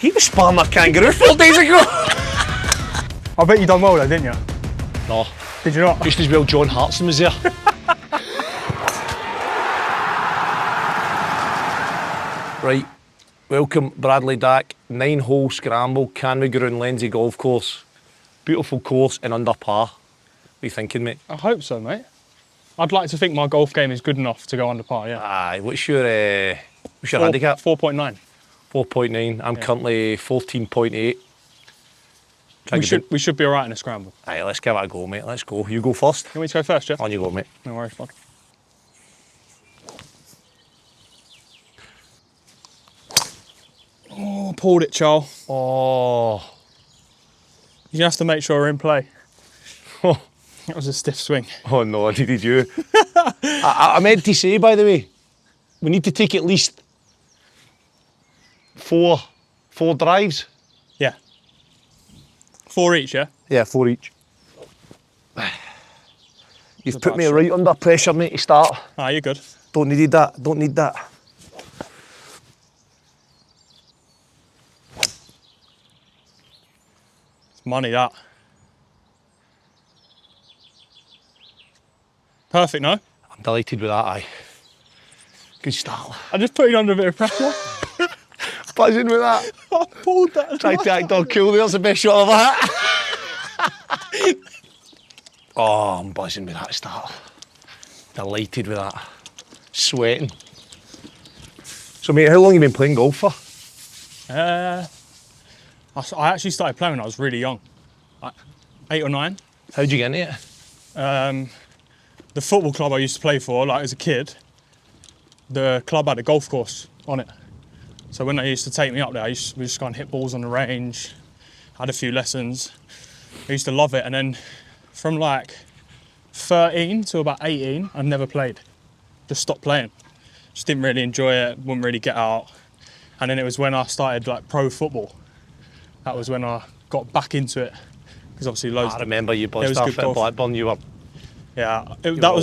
He was sparring that kangaroo 4 days ago. I bet you done well though, didn't you? No. Did you not? Just as well John Hartson was there. Right, welcome Bradley Dack, 9-hole scramble, Mulgrew and Lenzie golf course. Beautiful course and under par. What are you thinking, mate? I hope so, mate. I'd like to think my golf game is good enough to go under par, yeah. Aye, what's your handicap? 4.9. 4.9, I'm currently 14.8. We should be all right in a scramble. Aye, let's give it a go, mate, let's go. You go first? You want me to go first, Jeff? On you go, mate. No worries, bud. Oh, pulled it, Charles. Oh. You have to make sure we're in play. Oh. That was a stiff swing. Oh no, did you? I meant to say, by the way, we need to take at least four drives. Yeah. 4 each, yeah? Yeah, 4 each. You've put me right under pressure, mate, to start. Ah, you're good. Don't need that, don't need that. It's money, that. Perfect, no? I'm delighted with that, aye. Good start. I just put you under a bit of pressure. Buzzing with that. I pulled that. Tried to act all cool, there's the best shot I've had. Oh, I'm buzzing with that start. Delighted with that. Sweating. So mate, how long have you been playing golf for? I actually started playing when I was really young. Like 8 or 9. How'd you get into it? The football club I used to play for, like as a kid, the club had a golf course on it. So when they used to take me up there, we just go and hit balls on the range, had a few lessons. I used to love it. And then from like 13 to about 18, I never played. Just stopped playing. Just didn't really enjoy it, wouldn't really get out. And then it was when I started like pro football. That was when I got back into it. Because obviously loads. I remember you buzzed off at Blackburn, you were... Yeah, that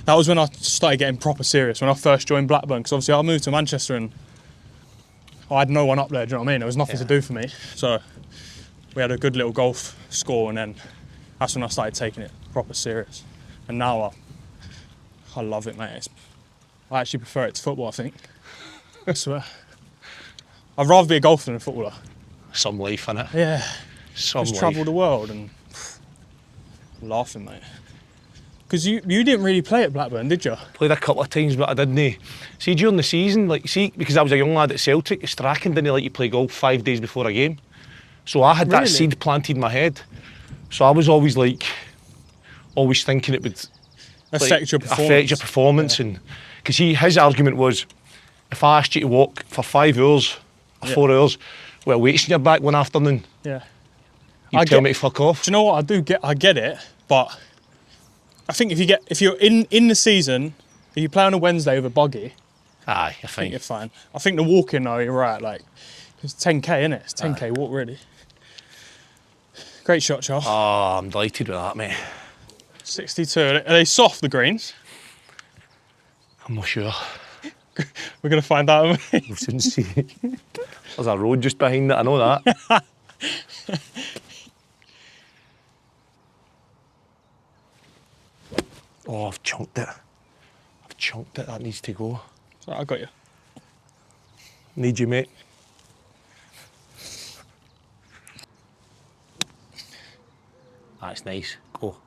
was when I started getting proper serious, when I first joined Blackburn, because obviously I moved to Manchester and I had no one up there, do you know what I mean? There was nothing to do for me. So we had a good little golf score, and then that's when I started taking it proper serious. And now I love it, mate. I actually prefer it to football, I think. I swear. I'd rather be a golfer than a footballer. Some life, innit? Yeah. Some Just life. travel the world and laughing, mate. Because you didn't really play at Blackburn, did you? Played a couple of times, but I didn't. See, during the season, because I was a young lad at Celtic, Strachan didn't let you play golf 5 days before a game. So I had that seed planted in my head. So I was always thinking it would affect your performance. And because his argument was, if I asked you to walk for 5 hours or 4 hours, well, weights in your back one afternoon, you'd tell me to fuck off. Do you know what? I get it, but I think if you're in the season, if you play on a Wednesday with a buggy, aye, I think you're fine. I think the walking though, you're right. Like it's 10k, innit? It's 10k walk really. Great shot, Charles. Oh, I'm delighted with that, mate. 62. Are they soft, the greens? I'm not sure. We're gonna find out. We'll soon see. There's a road just behind it. I know that. Oh, I've chunked it. That needs to go. Sorry, I got you. Need you, mate. That's nice. Go.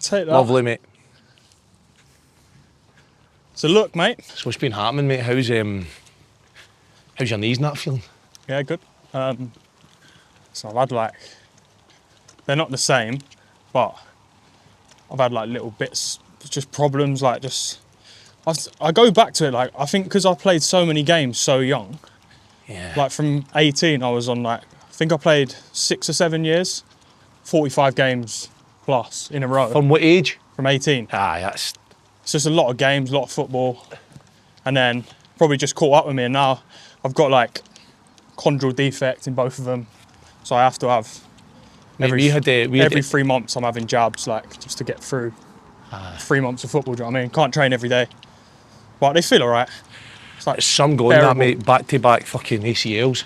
Take that. Lovely, mate. So look, mate. So what's been happening, mate? How's your knees not feeling? Yeah, good. So I've had they're not the same, but I've had little bits, just problems, I go back to it, I think because I played so many games so young. Yeah. From 18, I was on I think I played 6 or 7 years, 45 games plus in a row. From what age? From 18. Aye, It's just a lot of games, a lot of football, and then probably just caught up with me, and now I've got chondral defect in both of them, so I have to have every 3 months I'm having jabs just to get through 3 months of football. Do you know what I mean? Can't train every day, but they feel all right. It's like Some going that, mate, back-to-back fucking ACLs.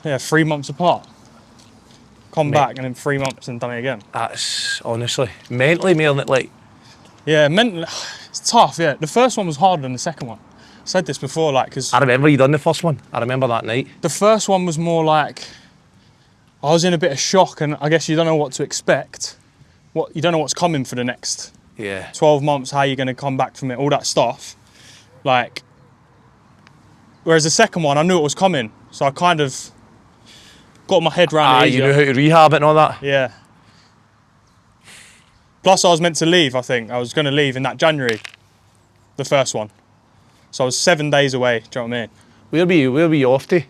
Yeah, 3 months apart. Come Mate. back and in 3 months and done it again. That's, honestly, mentally, more than, like... Yeah, mentally, it's tough, yeah. The first one was harder than the second one. I said this before, like, because... I remember you done the first one. I remember that night. The first one was more like... I was in a bit of shock, and I guess you don't know what to expect. You don't know what's coming for the next 12 months, how you're going to come back from it, all that stuff. Like... Whereas the second one, I knew it was coming, so I kind of got my head around it easier. You knew how to rehab it and all that? Yeah. Plus, I was meant to leave, I think. I was going to leave in that January, the first one. So I was 7 days away, do you know what I mean? Where were you off to?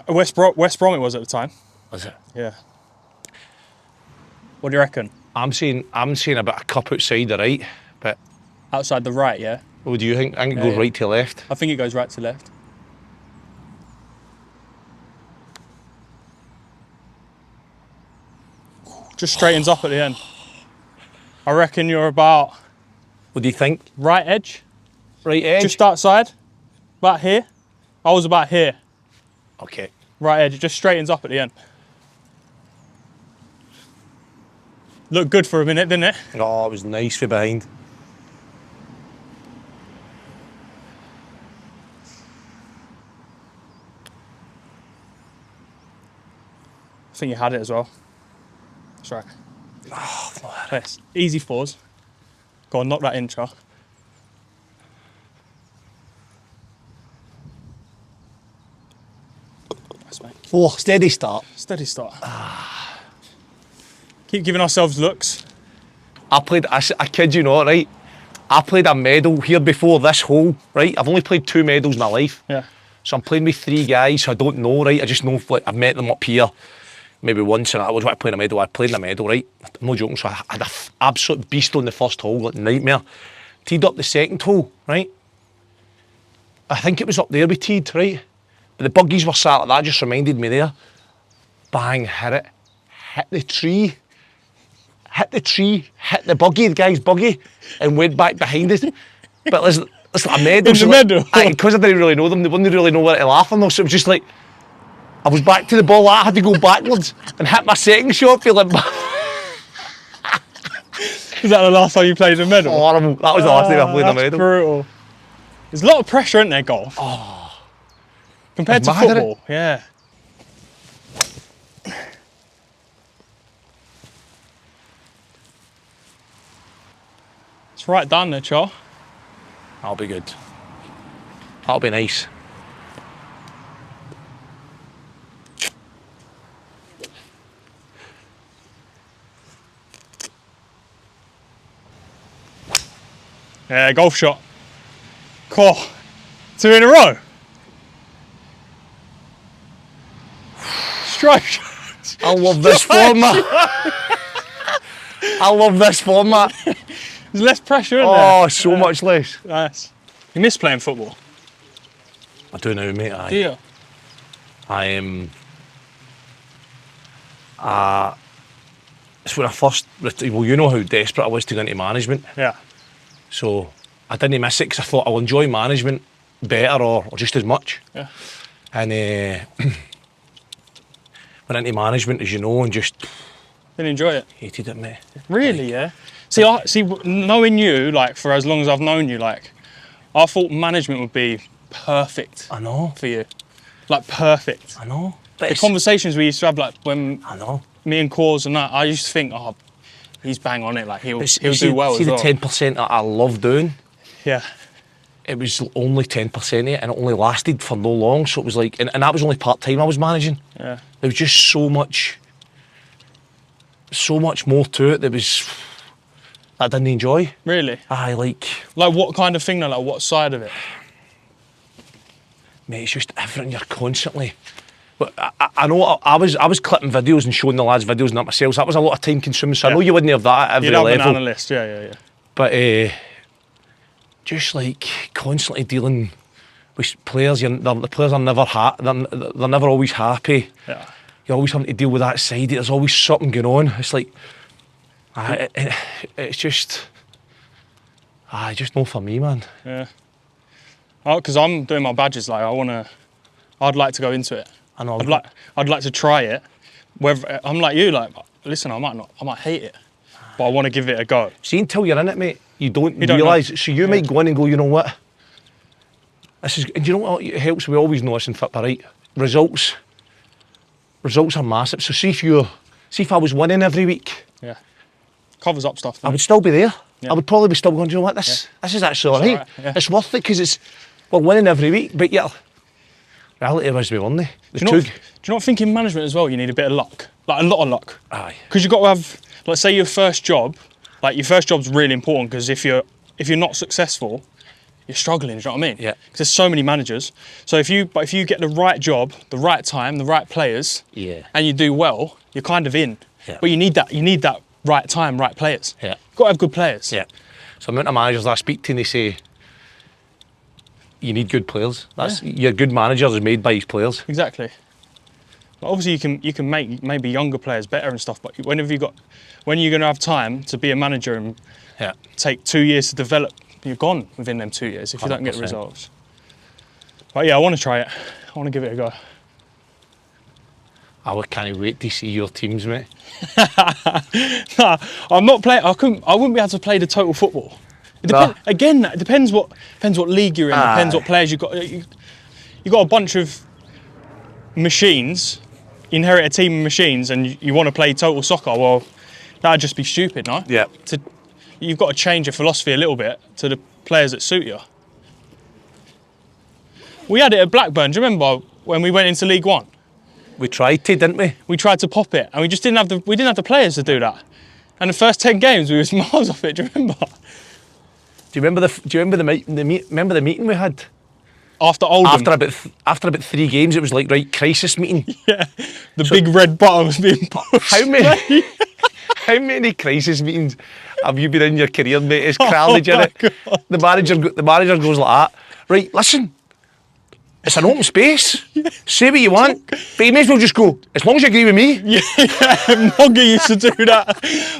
West Brom it was at the time. Was it? Yeah. What do you reckon? I'm seeing a bit of cup outside the right, but... Outside the right, yeah? What do you think? I think it goes right to left. I think it goes right to left. Just straightens up at the end. I reckon you're about... What do you think? Right edge. Right edge? Just outside. About here. I was about here. Okay. Right edge. It just straightens up at the end. Looked good for a minute, didn't it? Oh, it was nice for behind. I think you had it as well. That's right. Oh, Yes. Easy fours. Go on, knock that in, Char. Nice, mate. Oh, steady start. Steady start. Keep giving ourselves looks. I kid you not, right? I played a medal here before this hole, right? I've only played 2 medals in my life. Yeah. So I'm playing with 3 guys who I don't know, right? I just know, like, I've met them up here maybe once, and I was playing a medal. I played in a medal, right? I'm not joking. So I had an absolute beast on the first hole, like nightmare. Teed up the second hole, right? I think it was up there we teed, right? But the buggies were sat like that, just reminded me there. Bang, hit it. Hit the tree. Hit the buggy, the guy's buggy, and went back behind us. But listen, it's like a medal. In the medal? Because I didn't really know them, they wouldn't really know where to laugh on, though, so it was just like, I was back to the ball, I had to go backwards and hit my second shot, feeling Is that the last time you played a medal? horrible. That was the last time I played a That's medal. brutal. There's a lot of pressure, isn't there, golf? Oh. Compared It's to mad, isn't it? football, yeah. It's right down there, Char. That'll be good. That'll be nice. Yeah, golf shot. Cool. 2 in a row. Strike shot. I love this format. I love this format. There's less pressure, isn't there? Oh, so much less. Nice. You miss playing football? I do now, mate. Aye. Do you? I am. It's when I first. Well, you know how desperate I was to go into management. Yeah. So I didn't miss it because I thought I'll enjoy management better or just as much. Yeah. And went into management, as you know, and just Didn't enjoy it? hated it, mate. Really, yeah? See, knowing you, like, for as long as I've known you, like, I thought management would be perfect I know. for you. Like, perfect. I know. But The conversations we used to have, like, when I know. me and Cause and that, I used to think, oh, he's bang on it, like, he'll See, do well see as well. the 10% that I love doing, Yeah. it was only 10% of it, and it only lasted for no long. So it was like, and that was only part-time I was managing. Yeah. There was just so much more to it. There was that I didn't enjoy. Really? Like Like, what kind of thing, though? Like, what side of it? mate, it's just everything. You're constantly. But I know I was clipping videos and showing the lads videos and that myself. So that was a lot of time consuming. So I know you wouldn't have that at every You'd have level. an analyst, yeah. But just like constantly dealing with players, the players are never they're never always happy. Yeah. You're always having to deal with that side. There's always something going on. It's like, it's just, just not for me, man. Yeah. Because I'm doing my badges. Like I'd like to go into it. I know. I'd like to try it. Whether I'm like you, like listen, I might hate it, but I want to give it a go. See, until you're in it, mate, you don't don't realise. know. So you might go in and go, you know what? This is. And you know what? It helps. We always know this in football, right? Results are massive. So see if I was winning every week, Yeah, covers up stuff. I would still be there. Yeah. I would probably be still going, do you know what? This is actually all right. alright, yeah. It's worth it because we're winning every week. But yeah, reality is we won. Do you not think in management as well? You need a bit of luck, like a lot of luck. Aye. Because you've got to have, let's say your first job's really important. Because if you're not successful, you're struggling. Do you know what I mean? Yeah. Because there's so many managers. So if you get the right job, the right time, the right players, and you do well, you're kind of in. Yeah. But you need that right time, right players. Yeah. You've got to have good players. Yeah. So the amount of managers that I speak to, and they say, you need good players. Your good manager is made by his players. Exactly. Well, obviously, you can make maybe younger players better and stuff. But when you're going to have time to be a manager and take 2 years to develop, you're gone within them 2 years if you don't get 100%. results. But yeah, I want to try it. I want to give it a go. I can't wait to see your teams, mate. Nah, I'm not playing. I wouldn't be able to play the total football. Again, it depends what league you're in. Depends what players you've got. You got a bunch of machines. You inherit a team of machines, and you want to play total soccer. Well, that'd just be stupid, no? Yeah. You've got to change your philosophy a little bit to the players that suit you. We had it at Blackburn. Do you remember when we went into League One? We tried to, didn't we? We tried to pop it, and we just didn't have the players to do that. And the first 10 games, we was miles off it. Do you remember? Do you remember the meeting we had? After Oldham. After about 3 games, it was like, right, crisis meeting. Yeah, the big red button was being pushed. How many crisis meetings have you been in your career, mate? It's crowded, you know. The manager goes like that. Right, listen. It's an open space. Say what you want, but you may as well just go, as long as you agree with me. Yeah, Mogger used to do that.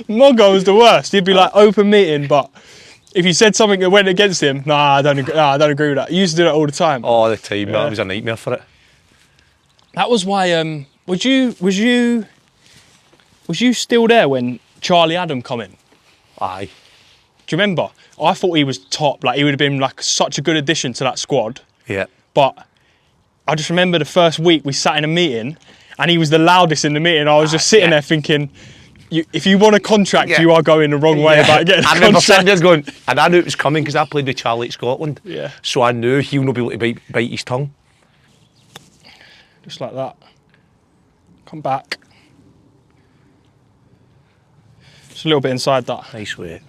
Mogger was the worst. He'd be like, open meeting, but if you said something that went against him, I don't agree with that. He used to do that all the time. All the time, that was a nightmare for it. That was why, was you still there when Charlie Adam come in? Aye. Do you remember? I thought he was top, like he would have been like such a good addition to that squad. Yeah. But I just remember the first week we sat in a meeting and he was the loudest in the meeting. I was just sitting there thinking, if you want a contract, you are going the wrong way about getting a contract. I remember sitting there going, and I knew it was coming because I played with Charlie at Scotland. Yeah. So I knew he'll not be able to bite his tongue. Just like that. Come back. Just a little bit inside that. Nice way.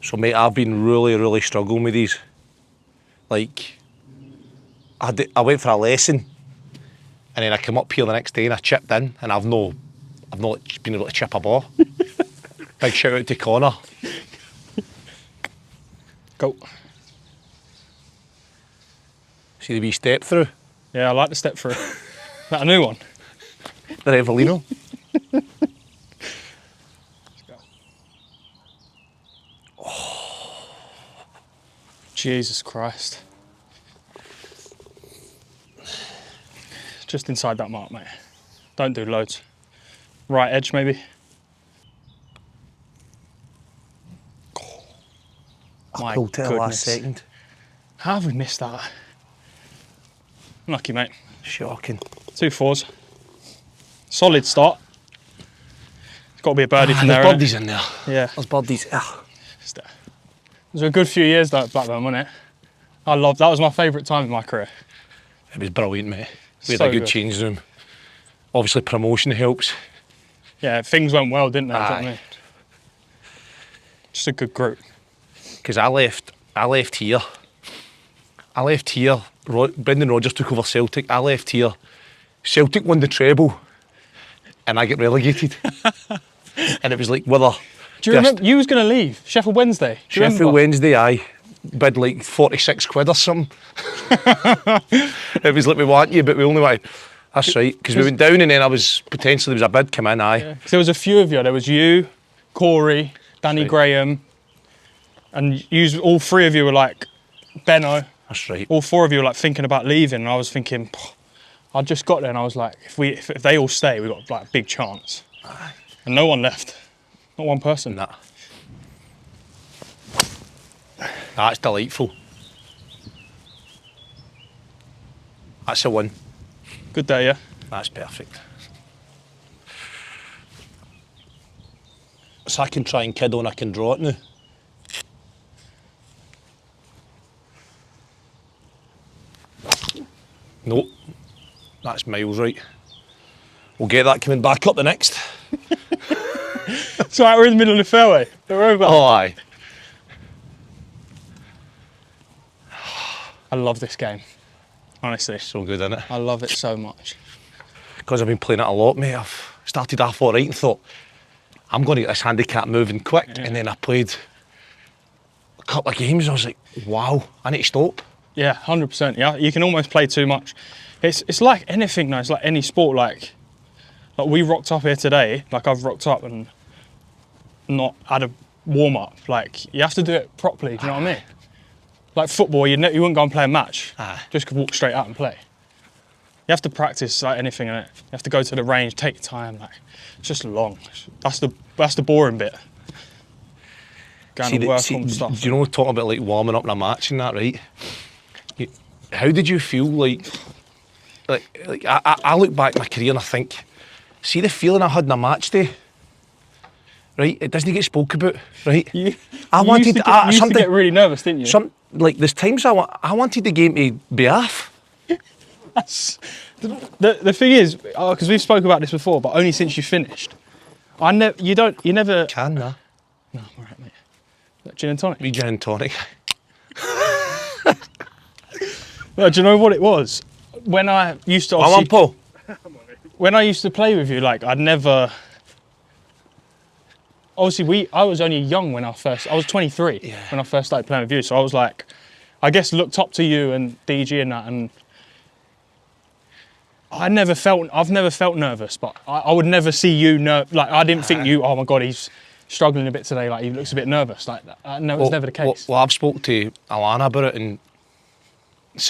So mate, I've been really, really struggling with these. Like, I went for a lesson and then I came up here the next day and I chipped in and I've not been able to chip a ball. Big shout out to Connor. Go. See the wee step through? Yeah, I like the step through. Is that a new one? The Evelino. Jesus Christ. Just inside that mark, mate. Don't do loads. Right edge, maybe. I pulled it at the last second. How have we missed that? Lucky, mate. Shocking. 2 4s. Solid start. It's got to be a birdie from there. There's birdies in there. Yeah. There's birdies. It was a good few years though at Blackburn, wasn't it? That was my favourite time in my career. It was brilliant, mate. We had So a good good. change room. Obviously promotion helps. Yeah, things went well, didn't they? Do you know what I Aye. mean? Just a good group. Because I left here. Brendan Rodgers took over Celtic. I left here. Celtic won the treble and I get relegated. And it was like, whether... Do you remember? You was going to leave Sheffield Wednesday. Do you Sheffield remember? Wednesday, aye. Bid like 46 quid or something. It was like, we want you, but we only want... That's right, because we went down and then there was a bid come in, aye. Yeah. 'Cause there was a few of you. There was you, Corey, Danny Right. Graham, and all 3 of you were like Benno. That's right. All 4 of you were like thinking about leaving, and I was thinking, I just got there and I was like, if they all stay, we've got like a big chance. And no one left. Not one person. Nah. That's delightful. That's a win. Good day, yeah? That's perfect. So I can try and kid on, I can draw it now. Nope. That's miles right. We'll get that coming back up the next. It's alright, we're in the middle of the fairway. We're over. Oh, aye. I love this game. Honestly. So good, isn't it? I love it so much. Because I've been playing it a lot, mate. I've started off all right and thought, I'm going to get this handicap moving quick. Yeah. And then I played a couple of games and I was like, wow, I need to stop. Yeah, 100%. Yeah, you can almost play too much. It's like anything now. It's like any sport. Like we rocked up here today. Like I've rocked up and not had a warm up. Like you have to do it properly. Do you know what I mean? Like football, you wouldn't go and play a match. Just walk straight out and play. You have to practice like anything in it. You have to go to the range, take your time. Like it's just long. That's the boring bit. Going to work on stuff. Do you know, talking about like warming up in a match and that, right? How did you feel like I look back at my career and I think, see the feeling I had in a match day, right? It doesn't get spoke about, right? You used to get really nervous, didn't you? Like there's times I wanted the game to be off. The thing is, because we've spoken about this before, but only since you finished. You never. Can nah. No, I'm alright, mate. Gin and tonic. Me gin and tonic. No, do you know what it was? When I used to when I used to play with you, like I'd never. Obviously, I was only young when I was 23 when I first started playing with you. So I was like, I guess looked up to you and DG and that, and I've never felt nervous, but I would never see you like I didn't think you. Oh my God, he's struggling a bit today. Like he looks a bit nervous. Like that. No, it was never the case. Well, I've spoke to Alana about it and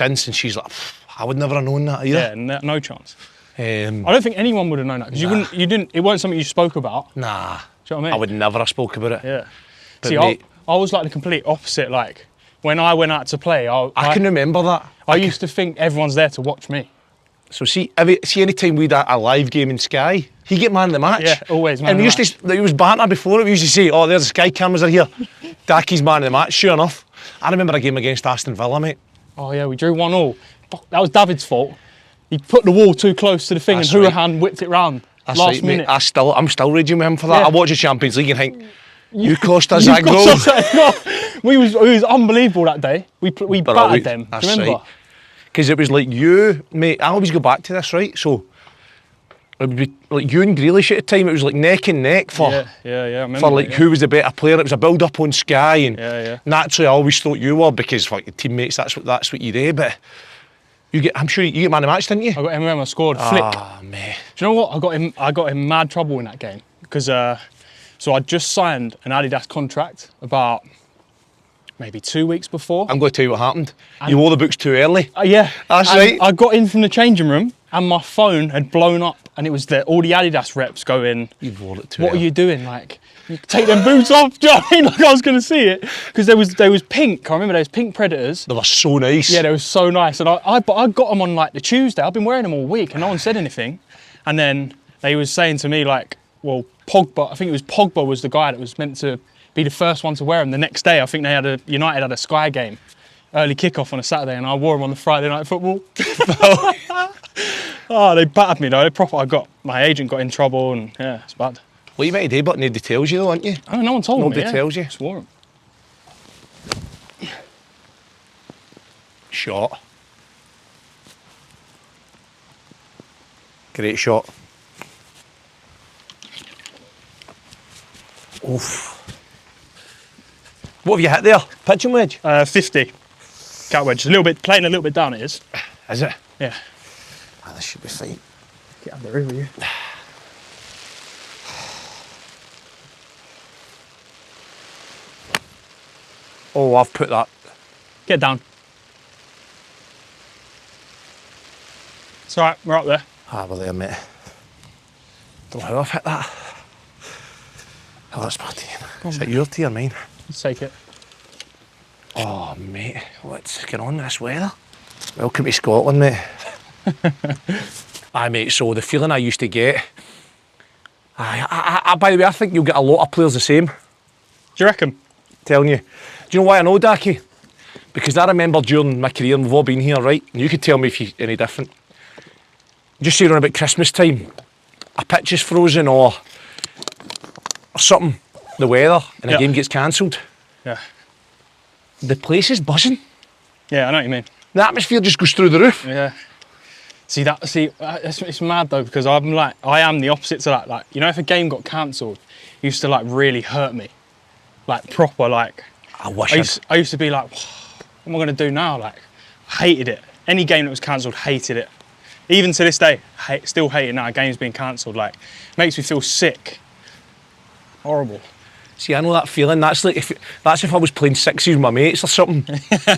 and she's like, I would never have known that either. Yeah, no chance. I don't think anyone would have known that because you didn't. It wasn't something you spoke about. Nah. Do you know what I mean? I would never have spoke about it. Yeah. But See, mate, I was like the complete opposite. Like when I went out to play, I can remember that. I used to think everyone's there to watch me. So see any time we'd a live game in Sky, he'd get man of the match. Yeah, always man and of we the used to, it was banter before it. We used to say, oh, there's the Sky cameras are here. Dacky's man of the match. Sure enough. I remember a game against Aston Villa, mate. Oh yeah, we drew 1-1. That was David's fault. He put the wall too close to the thing and Hurahan whipped it round. That's last minute. Mate. I'm still raging with him for that. Yeah. I watch the Champions League and think, you cost us that goal. It was unbelievable that day. We battered them. Do you remember? Because it was like you, mate. I always go back to this, right? So it would be like you and Grealish at the time. It was like neck and neck for I remember for like who was the better player. It was a build up on Sky, and naturally I always thought you were because like your teammates. That's what you do. But I'm sure you get man of the match, didn't you? I got him when I scored. Flick. Ah, mate. Do you know what? I got him mad trouble in that game because so I just signed an Adidas contract about maybe 2 weeks before. I'm going to tell you what happened. You wore the books too early. Yeah. That's right. I got in from the changing room and my phone had blown up and it was all the Adidas reps going, You've worn it too what early. are you doing? Like, you take them boots off. Do you know what I mean? Like I was going to see it. Because there was pink. I remember there was pink Predators. They were so nice. Yeah, they were so nice. And I got them on like the Tuesday. I've been wearing them all week and no one said anything. And then they was saying to me like, well, Pogba, I think it was Pogba was the guy that was meant to be the first one to wear them. The next day, I think United had a Sky game, early kickoff on a Saturday, and I wore them on the Friday night football. Oh, they battered me though. My agent got in trouble, and yeah, it's bad. Well, you might do, but nobody tells you though, aren't you? Oh, no one told me. Nobody tells you. Just wore them. Shot. Great shot. Oof. What have you hit there? Pitching wedge? 50. Cat wedge. Playing a little bit down it is. Is it? Yeah. Oh, this should be fine. Get up the river, you. Oh, I've put that. Get down. It's all right, we're up there. Ah, we're there, mate. Don't know how I've hit that. Oh, that's my tea. Is it your tea or mine? Let's take it. Oh, mate, what's going on with this weather? Welcome to Scotland, mate. Aye, mate, so the feeling I used to get... by the way, I think you'll get a lot of players the same. Do you reckon? Telling you. Do you know why I know, Dacky? Because I remember during my career, and we've all been here, right? And you could tell me if you're any different. Just say around about Christmas time, a pitch is frozen or something, the weather, and a game gets cancelled. Yeah. The place is buzzing. Yeah, I know what you mean. The atmosphere just goes through the roof. Yeah. It's mad though, because I am the opposite to that. Like, you know, if a game got cancelled, it used to like really hurt me. Like proper, like. I wish I used to be like, what am I going to do now? Like, hated it. Any game that was cancelled, hated it. Even to this day, still hate it now. A game's been cancelled. Like, makes me feel sick. Horrible. See, I know that feeling. That's like if I was playing sixes with my mates or something,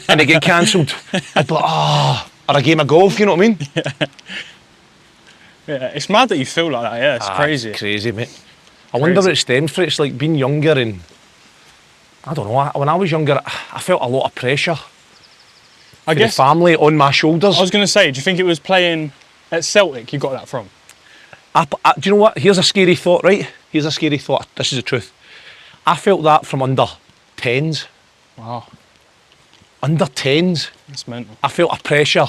and they get cancelled. I'd be like, or a game of golf. You know what I mean? Yeah, it's mad that you feel like that. Yeah, it's crazy. It's crazy, mate. I wonder what it stems from. It's like being younger and I don't know. When I was younger, I felt a lot of pressure. I guess the family on my shoulders. I was going to say, do you think it was playing at Celtic you got that from? Do you know what? Here's a scary thought, right? Here's a scary thought. This is the truth. I felt that from under 10s. Wow. Under 10s. That's mental. I felt a pressure.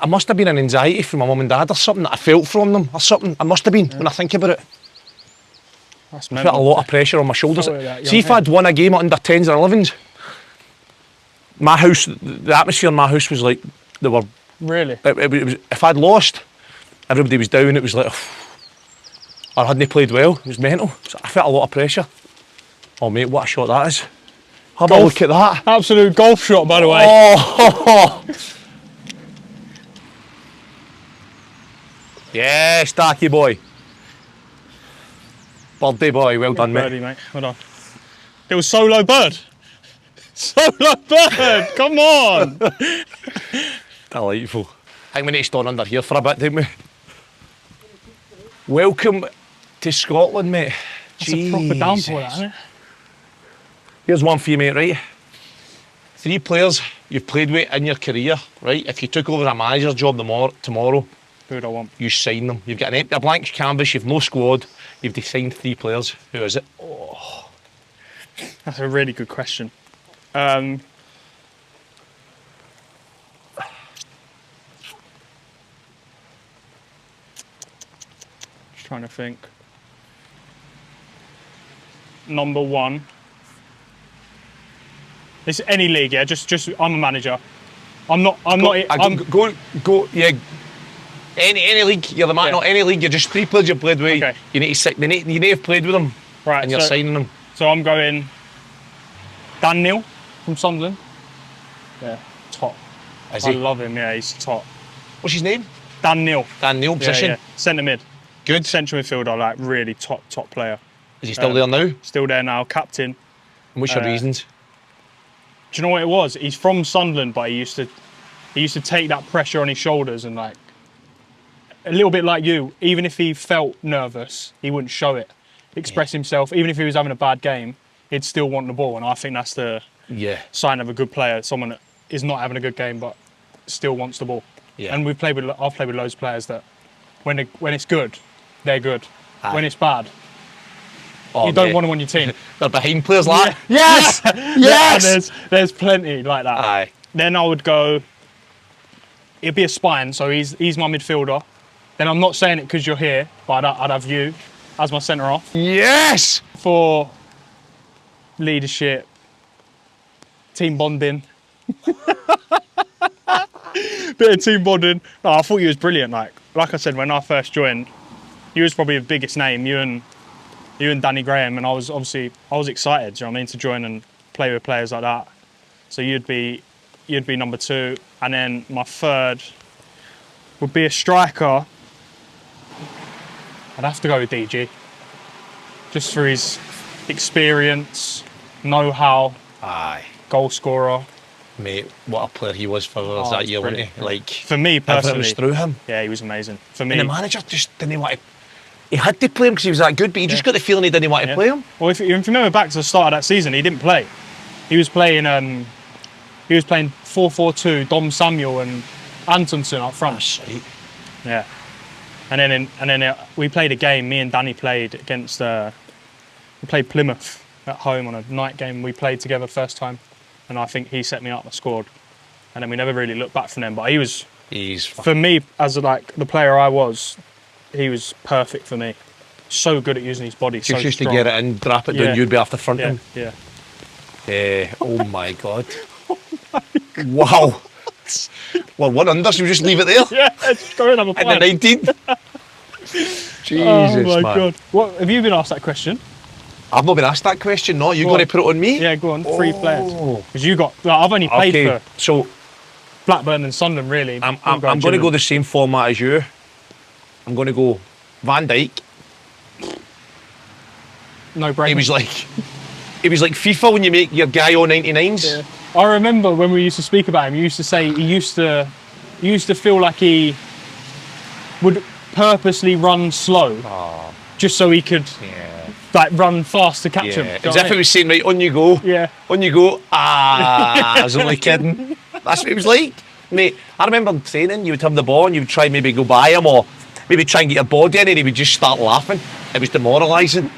I must have been an anxiety from my mum and dad or something that I felt from them or something. I must have been when I think about it. That's I mental. felt a lot of pressure on my shoulders. See if I'd won a game at under 10s or 11s, my house, the atmosphere in my house was like, they were... Really? It was, if I'd lost, everybody was down, it was like, or hadn't they played well, it was mental. So I felt a lot of pressure. Oh mate, what a shot that is. Have a look at that. Absolute golf shot, by the way. Oh! Yes, Dacky boy. Birthday boy, well done, Birdie, mate. Well done. It was solo bird. Solo bird, come on. Delightful. I think we need to stand under here for a bit, don't we? Welcome to Scotland, mate. That's a proper downpour, that, isn't it? Here's one for you, mate, right? 3 players you've played with in your career, right? If you took over a manager's job tomorrow, who would I want? You sign them. You've got a blank canvas, you've no squad, you've signed 3 players. Who is it? Oh. That's a really good question. Just trying to think. Number 1. It's any league, yeah. Just I'm a manager. Go. Yeah. Any league, you're the man. Yeah. Not any league. You're just 3 players you've played with. Okay. You need to have played with them. Right. And you're signing them. So I'm going. Dan Neil from Sunderland. Yeah, top. Is he? I love him. Yeah, he's top. What's his name? Dan Neil. Dan Neil. Position. Yeah. Centre mid. Good. Central midfielder, like really top player. Is he still there now? Still there now, captain. And what's your reasons? Do you know what it was? He's from Sunderland, but he used to take that pressure on his shoulders and like a little bit like you. Even if he felt nervous, he wouldn't show it. Express himself. Even if he was having a bad game, he'd still want the ball. And I think that's the sign of a good player. Someone that is not having a good game but still wants the ball. Yeah. And I've played with loads of players that when it's good, they're good. Aye. When it's bad, you don't want them on your team. They're behind players like that. Yes! Yes! There's plenty like that. Aye. Then I would go, it'd be a spine, so he's my midfielder. Then I'm not saying it because you're here, but I'd have you as my centre off. Yes! For leadership, team bonding. Bit of team bonding. No, I thought you was brilliant. Like I said, when I first joined, you was probably the biggest name. You and Danny Graham, and I was excited. Do you know what I mean, to join and play with players like that. So you'd be number 2, and then my 3rd would be a striker. I'd have to go with DG, just for his experience, know-how, goal scorer. Mate, what a player he was for us that year, wasn't he? Like, for me everything personally, was through him. yeah, he was amazing. For me, And the manager just didn't want to. He had to play him because he was that good, but he just got the feeling he didn't want to play him. Well, if you remember back to the start of that season, he didn't play. He was playing 4-4-2, Dom Samuel and Antonsen up front. That's right. Yeah. And then we played a game. Me and Danny played against. We played Plymouth at home on a night game. We played together first time, and I think he set me up. I scored, and then we never really looked back from them. But he's for me as like the player I was. He was perfect for me. So good at using his body. Just used to get it and drop it down. You'd be after front him. Yeah. Oh my God. Wow. Well, 1 under, so we just leave it there. Yeah, just go in, have a plan. And the 19th. Jesus, oh my man. God. What, have you been asked that question? I've not been asked that question, no. You're going to put it on me? Yeah, go on. 3 players. Because you got... Like, I've only played for so Blackburn and Sunderland, really. I'm going to go the same format as you. I'm going to go Van Dijk. No brainer. He was like FIFA when you make your guy all 99s. Yeah. I remember when we used to speak about him, you used to say he used to feel like he would purposely run slow just so he could like run fast to catch him. As if it was saying, right, on you go. Yeah. On you go. I was only kidding. That's what it was like. Mate, I remember training, you would have the ball and you would try maybe go by him or maybe try and get your body in and he would just start laughing. It was demoralising.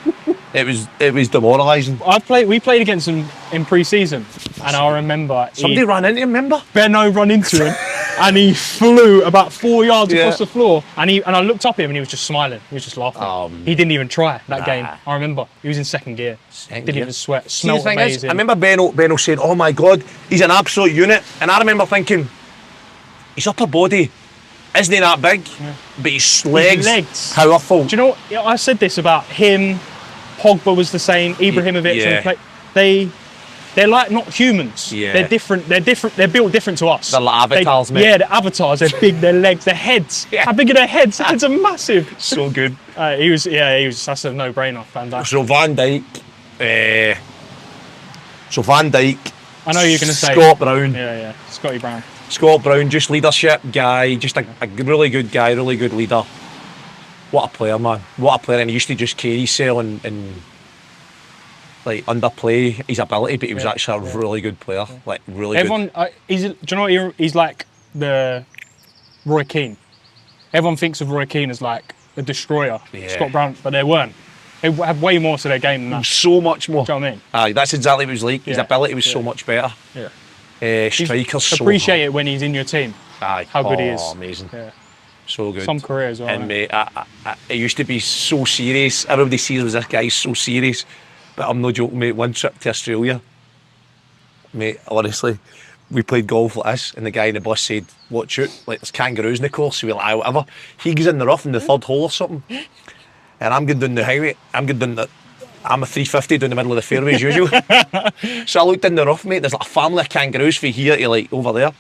It was demoralising. We played against him in pre-season, and I remember somebody ran into him. Remember? Benno ran into him, and he flew about 4 yards across the floor. And I looked up at him, and he was just smiling. He was just laughing. He didn't even try that game. I remember he was in second gear. Didn't even sweat. Smelled amazing. I remember Benno saying, "Oh my God, he's an absolute unit." And I remember thinking, his upper body isn't he that big, but his legs powerful. Do you know what? I said this about him. Pogba was the same. Ibrahimovic. Yeah. They're like not humans. Yeah. They're different. They're built different to us. They're like avatars, mate. Yeah, the avatars. They're big. Their legs. Their heads. Yeah. How big are their heads? Heads are massive. So good. He was. That's a no-brainer. Van Dijk. So Van Dijk. I know you're going to say Scott Brown. Yeah. Scotty Brown. Scott Brown, just leadership guy, just a really good guy, really good leader. What a player, man. What a player. And he used to just carry himself and like underplay his ability, but he was actually a really good player. Like really good. Do you know what he's like? The Roy Keane. Everyone thinks of Roy Keane as like a destroyer. Yeah. Scott Brown, but they weren't. They had way more to their game than that. So much more. Do you know what I mean? Aye, that's exactly what he was like. His ability was so much better. Yeah. Strikers so appreciate it when he's in your team. Aye. How good he is. Amazing. Yeah. So good. Some career as well. And mate, it used to be so serious. Everybody sees this guy's so serious. But I'm no joking, mate. One trip to Australia, mate, honestly, we played golf like this, and the guy in the bus said, "Watch out, like there's kangaroos in the course." So we're like, "Aye, whatever." He goes in the rough in the third hole or something, and I'm going down the highway. I'm a 350 down the middle of the fairway as usual. So I looked in the rough, mate. There's like a family of kangaroos from here to like over there.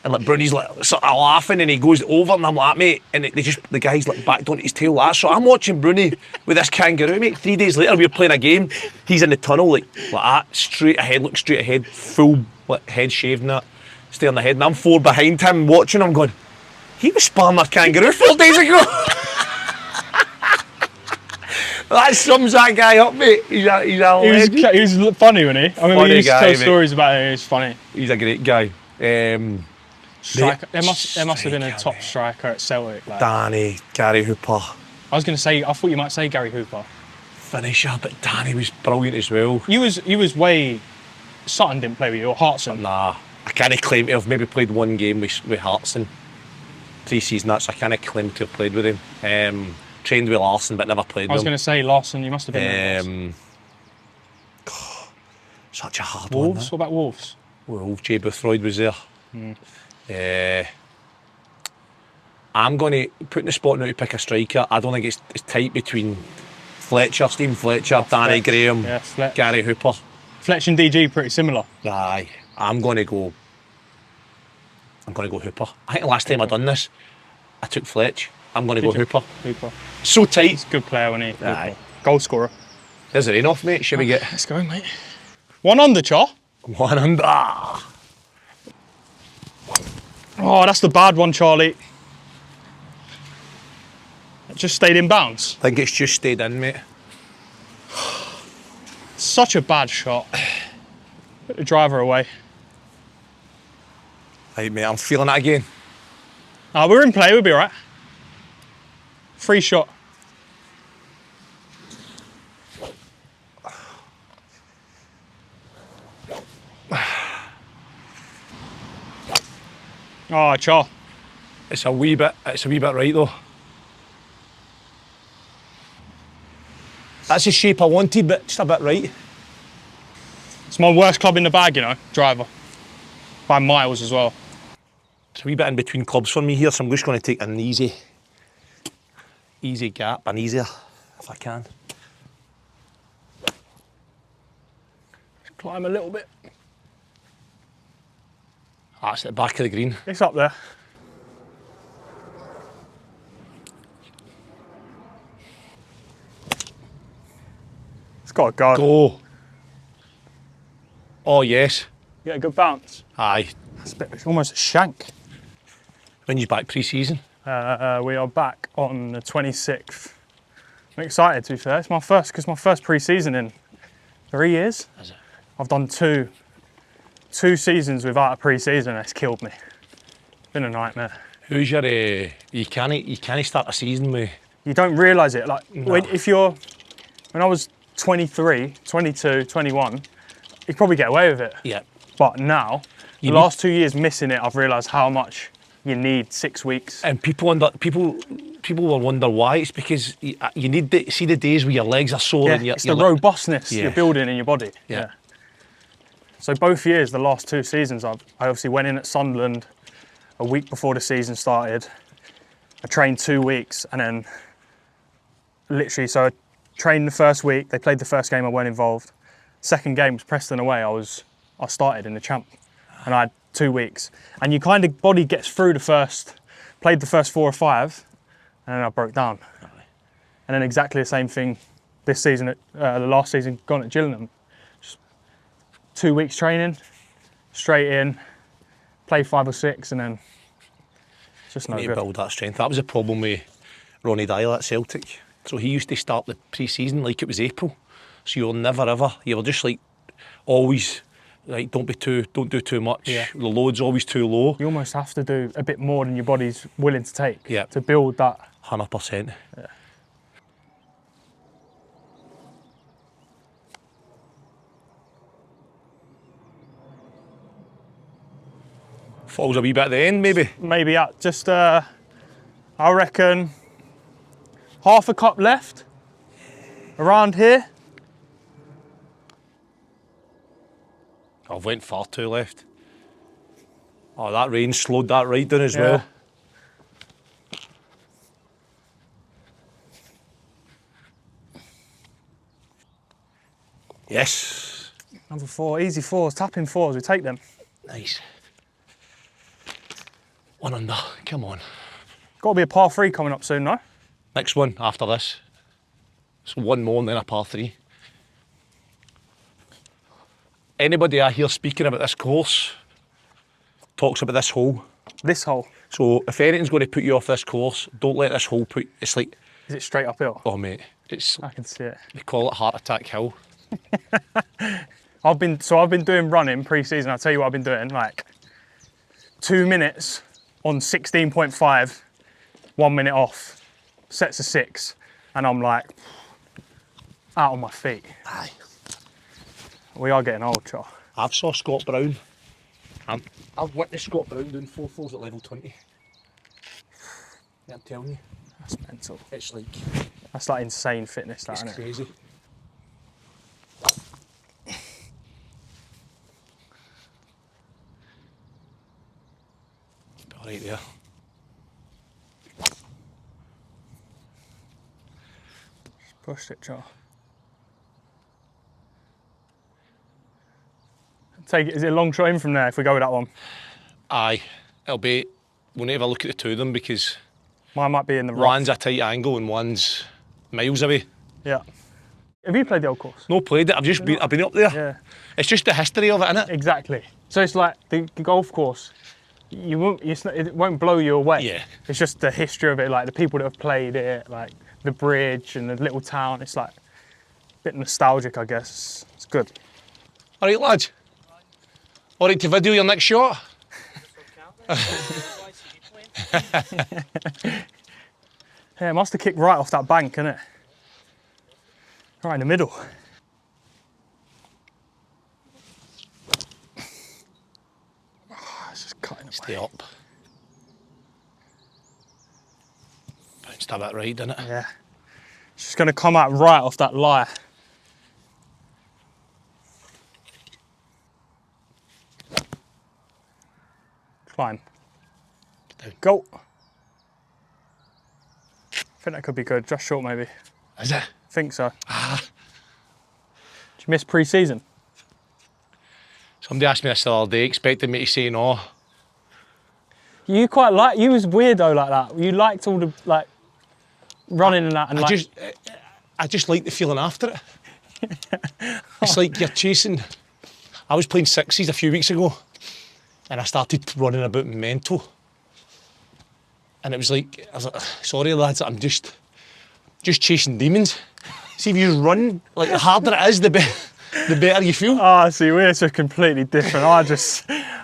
And like Brownie's like sort of laughing and he goes over and I'm like, mate, and the guy's like backed onto his tail like that. So I'm watching Brownie with this kangaroo, mate. 3 days later we're playing a game. He's in the tunnel like that, straight ahead, full like head shaved and that, staring ahead. And I'm 4 behind him watching him going, he was sparring that kangaroo 4 days ago. That sums that guy up, mate. He's a legend. He was funny, wasn't he? I mean, we used to tell stories about him. He was funny. He's a great guy. Striker. There must have been a top striker at Celtic. Like. Danny, Gary Hooper. I was going to say, I thought you might say Gary Hooper. Finisher, but Danny was brilliant as well. You was way. Sutton didn't play with you, or Hartson. Nah, I can't claim to have maybe played one game with Hartson. Pre-season, that's I can't claim to have played with him. Trained with Larson, but never played with him. I was going to say Larson. You must have been. Such a hard Wolves. one. What about Wolves? Wolves. Jay Boothroyd was there. I'm going to put in the spot now to pick a striker. I don't think it's tight between Stephen Fletcher, Danny Graham, Gary Hooper. Fletch and DG pretty similar. Aye, I'm going to go Hooper. I think the last time I done this, I took Fletch. I'm going to go Hooper. So tight. He's a good player, wasn't he? Aye. Goal scorer. There's the rain off, mate. Should we get... Let's go, mate. 1 under, Char. 1 under. Oh, that's the bad one, Charlie. It just stayed in bounds. I think it's just stayed in, mate. Such a bad shot. Put the driver away. Right, mate, I'm feeling it again. We're in play, we'll be all right. Free shot. Oh, Char. It's a wee bit right though. That's the shape I wanted, but just a bit right. It's my worst club in the bag, you know, driver. By miles as well. It's a wee bit in between clubs for me here, so I'm just going to take an easy gap, an easier, if I can. Just climb a little bit. That's at the back of the green. It's up there. It's got to go. Go. Oh, yes. Get a good bounce. Aye. It's almost a shank. When you back pre-season? We are back on the 26th. I'm excited, to be fair. It's my first pre-season in 3 years. Is it? I've done two seasons without a pre-season. It's killed me. It's been a nightmare. Who's your? You can't start a season with. You don't realise it. Like No. when I was 23, 22, 21, you'd probably get away with it. Yeah. But now, the last 2 years missing it, I've realised how much you need 6 weeks. And people will wonder why. It's because you need to see the days where your legs are sore and it's the robustness Yeah. you're building in your body. Yeah. So both years, the last 2 seasons, I obviously went in at Sunderland a week before the season started. I trained 2 weeks and then literally, so I trained the first week, they played the first game, I weren't involved. Second game was Preston away, I started in the champ and I had 2 weeks. And you kind of, body gets through played the first 4 or 5 and then I broke down. And then exactly the same thing this season, the last season gone at Gillingham. 2 weeks training, straight in, play 5 or 6, and then it's just no need good. to build that strength. That was a problem with Ronnie Dyle at Celtic. So he used to start the pre-season like it was April. So you were just like always, like don't do too much. Yeah. The load's always too low. You almost have to do a bit more than your body's willing to take Yeah. to build that. 100%. Yeah. Falls a wee bit at the end, maybe. Maybe at just, I reckon, half a cup left, around here. I've went far too left. Oh, that rain slowed that right down as well. Yes. Number 4, easy 4s, tapping 4s, we take them. Nice. 1 under, come on. Got to be a par 3 coming up soon, no? Next one after this. So 1 more and then a par 3. Anybody I hear speaking about this course talks about this hole. This hole. So if anything's going to put you off this course, don't let this hole put. It's like, Is it straight uphill? oh mate, it's. I can see it. They call it Heart Attack Hill. I've been doing running pre-season. I'll tell you what I've been doing. Like 2 minutes on 16.5, 1 minute off, sets of 6, and I'm like out on my feet. Aye. We are getting old, Char. I've saw Scott Brown. I've witnessed Scott Brown doing 4 falls at level 20. Yeah, I'm telling you. That's mental. That's like insane fitness, that, it's isn't it? crazy. Right there. Pushed it, Char. Take it. Is it a long shot in from there if we go with that one? Aye, it'll be. We'll need to have a look at the 2 of them because Mine might be in the rough. one's a tight angle and one's miles away. Yeah. Have you played the old course? No played it. I've been up there. Yeah. It's just the history of it, innit? Exactly. So it's like the golf course. it won't blow you away. Yeah. It's just the history of it, like the people that have played it, like the bridge and the little town. It's like a bit nostalgic, I guess. It's good. All right, lads. All right to video your next shot. Yeah, it must have kicked right off that bank, innit? Right in the middle. Oh, it's just cutting away. Stay up. Bounced a bit right, didn't it? Yeah. It's just going to come out right off that lie. Fine. Go. I think that could be good. Just short, maybe. Is it? I think so. Ah. Did you miss pre-season? Somebody asked me this the other day, expected me to say no. You was weirdo like that. You liked all the, like, running and that. And I just like the feeling after it. It's like you're chasing. I was playing sixes a few weeks ago and I started running about mental. And it was like, I was like, sorry lads, I'm just chasing demons. See, if you run, like the harder it is, the better you feel. Ah, see, we're just completely different.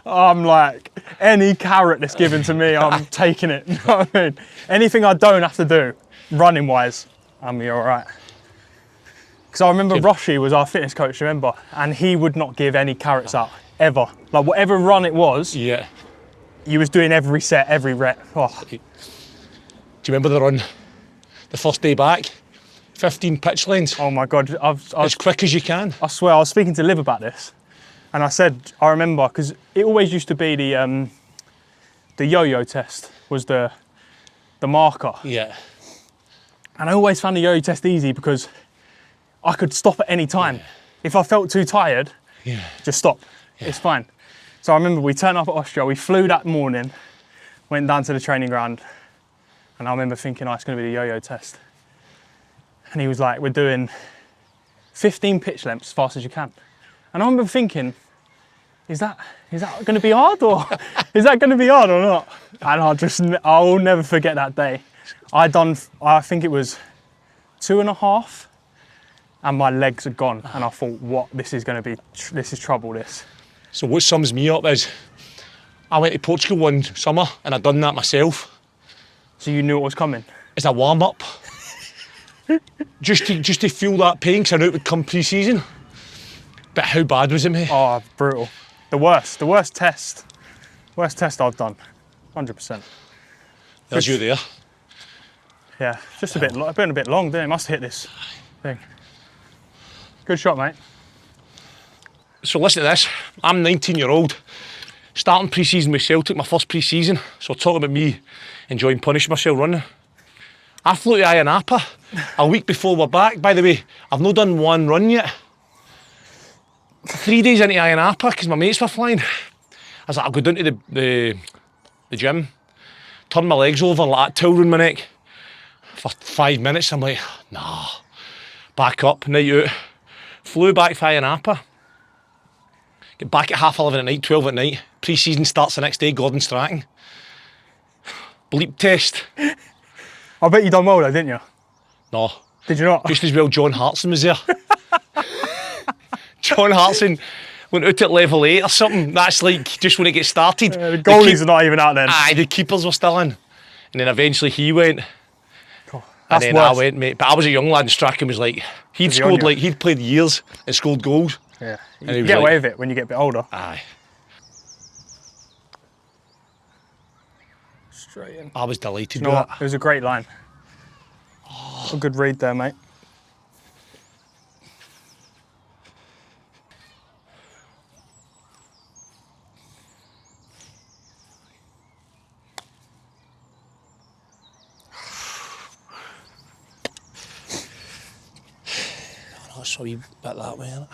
I'm like, any carrot that's given to me, I'm taking it. You know what I mean? Anything I don't have to do, running wise, I'm all right. Because I remember Roshi was our fitness coach, remember? And he would not give any carrots out, ever. Like whatever run it was, Yeah. he was doing every set, every rep. Oh. Do you remember the run, the first day back? 15 pitch lanes. Oh my God, As quick as you can. I swear, I was speaking to Liv about this, and I said, I remember, because it always used to be the yo-yo test was the marker. Yeah. And I always found the yo-yo test easy because I could stop at any time. Yeah. If I felt too tired, just stop. Yeah. It's fine. So I remember we turned up at Austria, we flew that morning, went down to the training ground, and I remember thinking, oh, it's going to be the yo-yo test. And he was like, we're doing 15 pitch lengths as fast as you can. And I remember thinking, is that going to be hard or is that going to be hard or not? And I'll never forget that day. I think it was 2.5 and my legs had gone. And I thought, what, this is trouble, this. So what sums me up is, I went to Portugal one summer and I'd done that myself. So you knew what was coming? As a warm-up. just to feel that pain, because I knew it would come pre-season. But how bad was it, mate? Oh, brutal. The worst test I've done, 100%. There's you there. Yeah, just been a bit long, didn't it? Must have hit this thing. Good shot, mate. So listen to this, I'm 19-year-old, starting pre-season with Celtic, my first pre-season. So talking about me enjoying punishing myself running. I flew to Ayia Napa a week before we're back. By the way, I've not done one run yet. 3 days into Ayia Napa, because my mates were flying. I was like, I'll go down to the gym, turn my legs over, like that towel round my neck for 5 minutes. I'm like, nah, back up, night out. Flew back to Ayia Napa. Get back at 11:30 at night, 12 at night. Pre-season starts the next day, Gordon Strachan. Bleep test. I bet you done well though, didn't you? No. Did you not? Just as well John Hartson was there. John Hartson went out at level 8 or something. That's like just when it gets started. The goalies are not even out then. Aye, the keepers were still in. And then eventually he went. God, and then I went, mate. But I was a young lad and Strachan was like, he'd played years and scored goals. Yeah. You get away with it when you get a bit older. Aye. Straight in. I was delighted You with know that. what? It was a great line. Oh. A good read there, mate. Oh, so you bet that way, innit?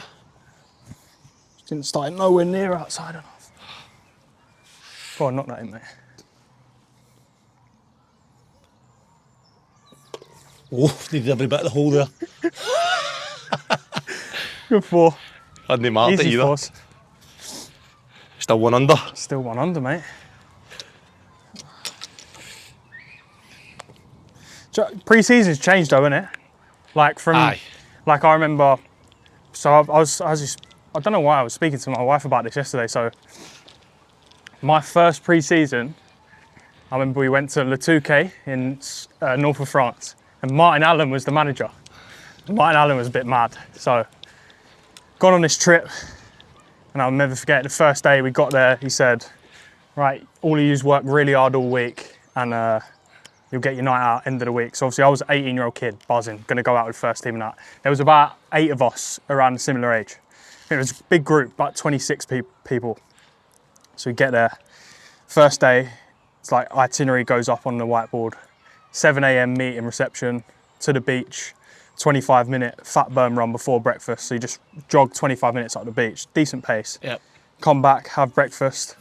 Didn't start nowhere near outside enough. Go on, knock that in, mate. Oh, needed every bit of the hole there. Good four. Hadn't marked it Easy either. fours. Still one under. Still one under, mate. Pre-season's changed though, innit? Like Aye. like I remember, so I don't know why I was speaking to my wife about this yesterday. So my first pre-season, I remember we went to Le Touquet in north of France, and Martin Allen was the manager. Martin Allen was a bit mad. So gone on this trip, and I'll never forget the first day we got there, he said, right, all of yous work really hard all week, and you'll get your night out end of the week. So obviously I was an 18-year-old kid, buzzing, gonna go out with the first team and that. There was about 8 of us around a similar age. It was a big group, about 26 people. So we get there, first day, it's like itinerary goes up on the whiteboard. 7 a.m. meet in reception, to the beach, 25-minute fat burn run before breakfast. So you just jog 25 minutes up the beach, decent pace. Yep. Come back, have breakfast,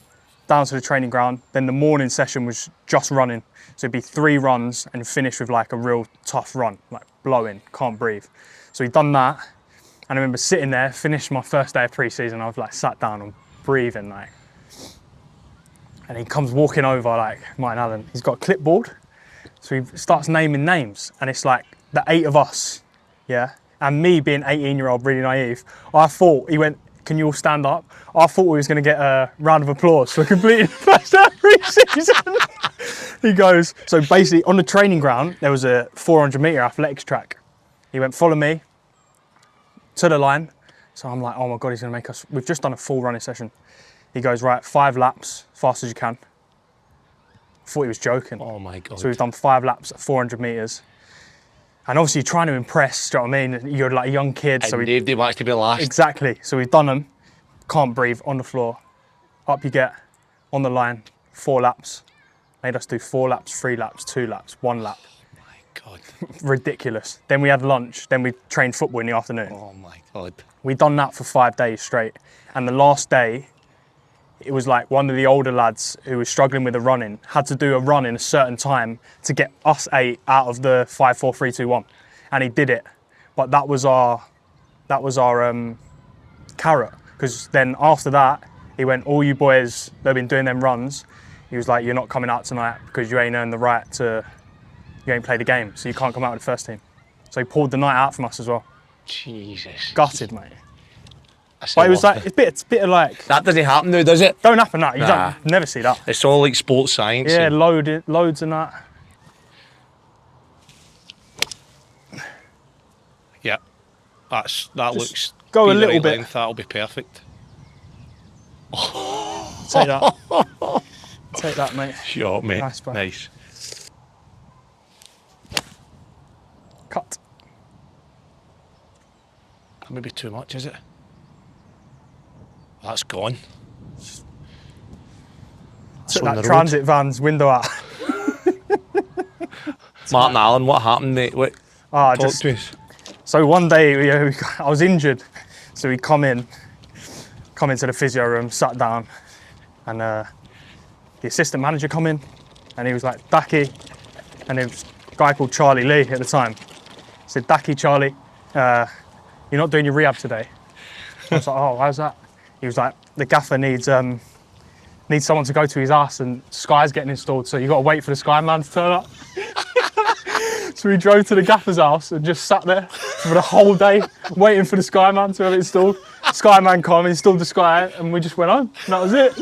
down to the training ground. Then the morning session was just running. So it'd be 3 runs and finish with like a real tough run, like blowing, can't breathe. So we'd done that. And I remember sitting there, finished my first day of pre-season. I was like sat down and breathing like. And he comes walking over like Martin Allen. He's got a clipboard. So he starts naming names. And it's like the 8 of us, yeah? And me being 18-year-old, really naive, I thought, he went, can you all stand up? I thought we was gonna get a round of applause for completing the first day of pre-season. He goes, so basically on the training ground, there was a 400-meter athletics track. He went, follow me to the line. So I'm like, oh my God, he's gonna make us, we've just done a full running session. He goes, right, 5 laps, fast as you can. I thought he was joking. Oh my God. So we've done 5 laps at 400 meters. And obviously you're trying to impress, do you know what I mean? You're like a young kid. And so nobody wants to be last. Exactly. So we've done them, can't breathe, on the floor. Up you get, on the line, 4 laps. Made us do 4 laps, 3 laps, 2 laps, 1 lap. Oh my God. Ridiculous. Then we had lunch, then we trained football in the afternoon. Oh my God. We'd done that for 5 days straight. And the last day, it was like one of the older lads who was struggling with the running had to do a run in a certain time to get us 8 out of the 5, 4, 3, 2, 1. And he did it. But that was our carrot. Because then after that, he went, all you boys that have been doing them runs, he was like, you're not coming out tonight because you ain't earned the right to, you ain't played the game, so you can't come out with the first team. So he pulled the night out from us as well. Jesus. Gutted, mate. But it was like, it's a bit of like... That doesn't happen now, does it? Don't happen that, you Nah. don't never see that. It's all like sports science. Yeah, and loads and that. yeah. That Just looks... go be a the little right bit. length, that'll be perfect. Take that. Take that, mate. Shot, mate. Nice, bro. Nice. Cut. Maybe too much, is it? That's gone. Took on that the transit van's window out. Martin Allen, what happened, mate? What? Talk to us. So one day I was injured, so we come into the physio room, sat down, and the assistant manager come in, and he was like, Dacky, and it was a guy called Charlie Lee at the time. He said, Dacky, Charlie, you're not doing your rehab today. I was like, oh, how's that? He was like, the gaffer needs someone to go to his ass, and Sky's getting installed, so you got to wait for the Sky man to turn up. So we drove to the gaffer's house and just sat there for the whole day waiting for the Sky man to have it installed. Sky man came, installed the Sky, and we just went home. And that was it.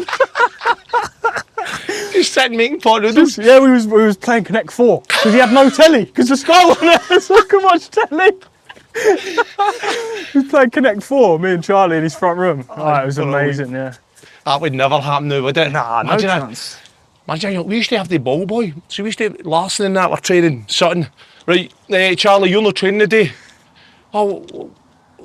Just sitting making pot noodles. Yeah, we was playing Connect 4 because he had no telly because the Sky wasn't there, so I couldn't watch telly. We was playing Connect 4, me and Charlie in his front room. Oh, it was amazing, yeah. That would never happen now, would it? Nah, no chance. Imagine, we used to have the ball boy. So we used to, Larson and that were training, Sutton. Right, Charlie, you're not training today. Oh,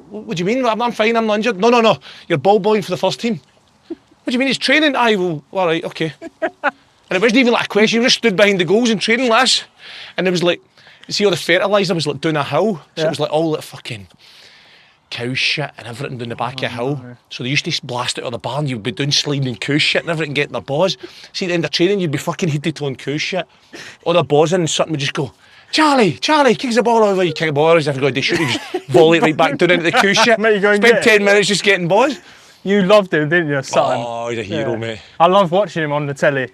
what do you mean? I'm fine, I'm not injured. No, you're ball boying for the first team. What do you mean, it's training? Aye, well, all right, okay. And it wasn't even like a question, we just stood behind the goals and training, lads. And it was like, you see all the fertiliser was like down a hill. So it was like all that fucking cow shit and everything down the back of a hill. No. So they used to blast it out of the barn, you'd be doing sliding cow shit and everything, getting their balls. See, at the end of training, you'd be fucking head to toe on cow shit. All the balls in and something would just go, Charlie, kicks the ball over, you kick the ball, as if you're going to shoot, you just volley it right back down into the cow shit. Mate, you go and spend 10 minutes just getting balls. You loved him, didn't you, Sutton? Oh, he's a hero, mate. I loved watching him on the telly.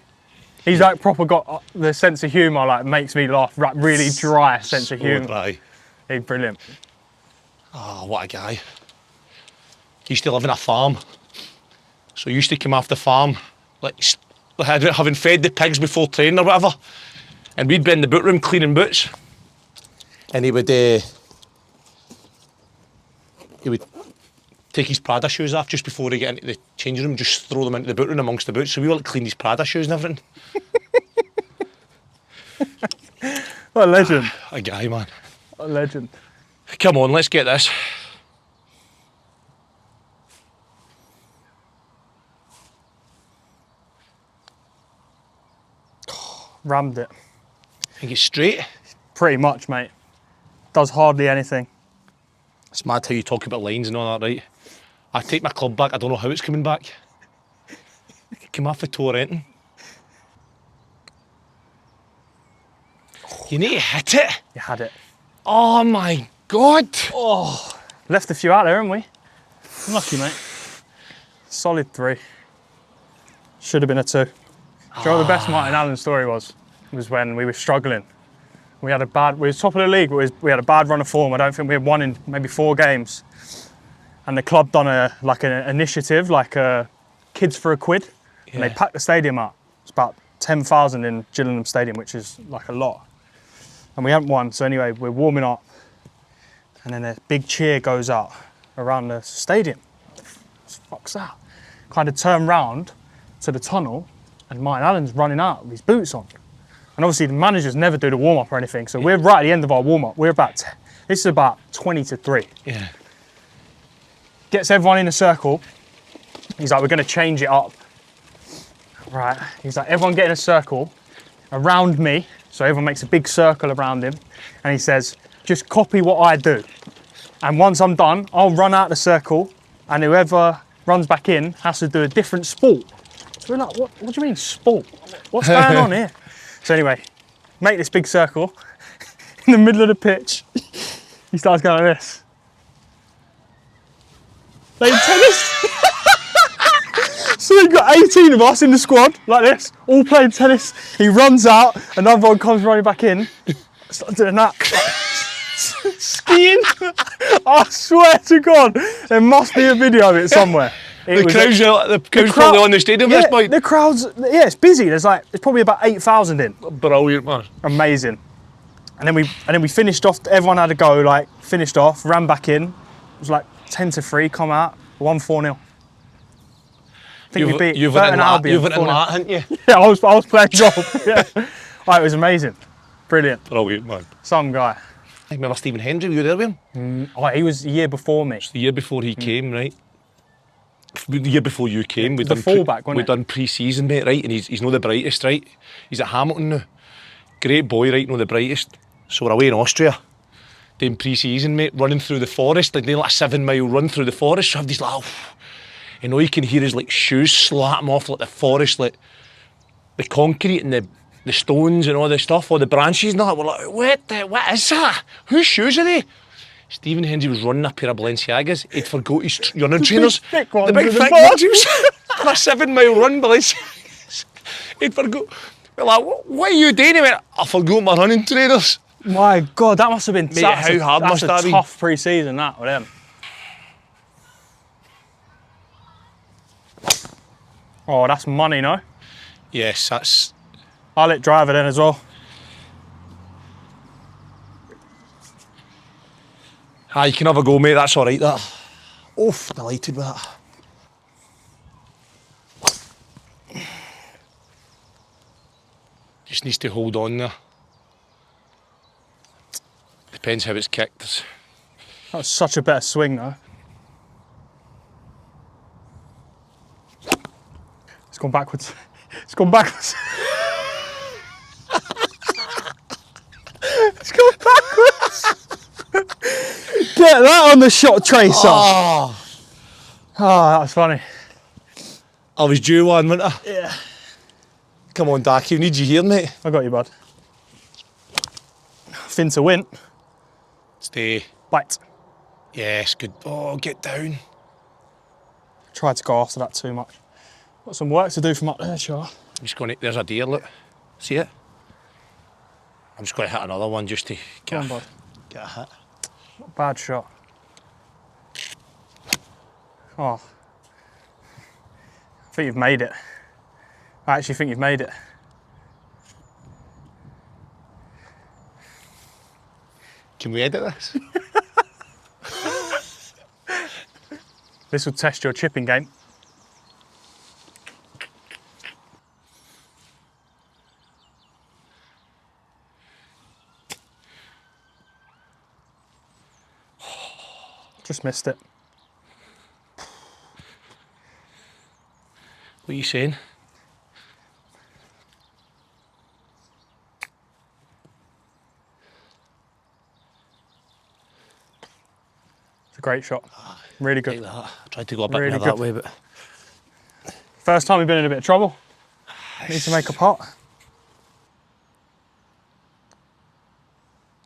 He's like proper got the sense of humour, like makes me laugh, like really dry sense of humour. Dry. He's brilliant. Oh, what a guy. He used to live in a farm. So he used to come off the farm, like having fed the pigs before training or whatever. And we'd be in the boot room cleaning boots. And he would take his Prada shoes off just before he get into the changing room, just throw them into the boot room amongst the boots. So we were like cleaning his Prada shoes and everything. What a legend. A guy, man. What a legend. Come on, let's get this. Rammed it. I think it's straight. Pretty much, mate. Does hardly anything. It's mad how you talk about lines and all that, right? I take my club back, I don't know how it's coming back. Come off the toe anything. You need to hit it. You had it. Oh my God. Oh, left a few out there, haven't we? Lucky, mate. Solid 3. Should have been a 2. Do you know what the best Martin Allen story was? Was when we were struggling. We were top of the league, but we had a bad run of form. I don't think we had won in maybe 4 games. And the club done an initiative, like Kids for a Quid. Yeah. And they packed the stadium up. It's about 10,000 in Gillingham Stadium, which is like a lot. And we haven't won, so anyway, we're warming up. And then a big cheer goes out around the stadium. What the fuck's that? Kind of turn round to the tunnel, and Martin Allen's running out with his boots on. And obviously the managers never do the warm-up or anything, so we're right at the end of our warm-up. This is about 20 to 3. Yeah. Gets everyone in a circle. He's like, we're gonna change it up. Right, he's like, everyone get in a circle around me. So everyone makes a big circle around him. And he says, just copy what I do. And once I'm done, I'll run out the circle, and whoever runs back in has to do a different sport. So we're like, what do you mean sport? What's going on here? So anyway, make this big circle in the middle of the pitch. He starts going like this. Playing tennis. So they've got 18 of us in the squad, like this, all playing tennis. He runs out, another one comes running back in. Starts doing that. Skiing. I swear to God, there must be a video of it somewhere. The crowd's probably on the stadium at this point. The crowd's, it's busy. There's probably about 8,000 in. Brilliant, man. Amazing. And then we finished off, everyone had a go, finished off, ran back in. It was like 10 to 3, come out, 1-4-0. I think we beat Burton Albion. You've written that, haven't you? Yeah, I was playing golf. Yeah. It was amazing. Brilliant. Brilliant, man. Some guy. I remember Stephen Hendry, were you there with him? He was the year before me. It's the year before he came, right? The year before you came, we'd done pre-season, mate, right? And he's not the brightest, right? He's at Hamilton now. Great boy, right? Not the brightest. So we're away in Austria, doing pre-season, mate, running through the forest, doing like a 7-mile run through the forest. So I have these and all you can hear is shoes slap them off the forest, the concrete and the stones and all the stuff, all the branches and all that. We're like, what is that? Whose shoes are they? Stephen Hendry was running a pair of Balenciagas. He'd forgot his running trainers. The big ones. The big thick ones. He was on a 7-mile run, Balenciagas. He'd forgot. We're like, what are you doing? He went, I forgot my running trainers. My God, that must have been how hard must that be? Tough pre-season, that, with him. Oh, that's money, no? Yes, that's... I'll let drive it in as well. You can have a go, mate, that's all right, that. Oof, delighted with that. Just needs to hold on there. Depends how it's kicked. That was such a better swing, though. It's gone backwards. It's gone backwards. It's gone backwards. Get that on the shot tracer. Oh, that was funny. I was due one, wasn't I? Yeah. Come on, Dacky, we need you here, mate. I got you, bud. Fin to win. Stay. Bite. Yes, good. Oh, get down. Tried to go after that too much. Got some work to do from up there, Char. I'm just going to, there's a deer, look. See it? I'm just going to hit another one just to get a hit. Not a bad shot. Oh. I think you've made it. I actually think you've made it. Can we edit this? This will test your chipping game. Just missed it. What are you saying? It's a great shot. Really good. Like that. I tried to go a bit Really more that good. way, but... First time we've been in a bit of trouble. Need to make a pot.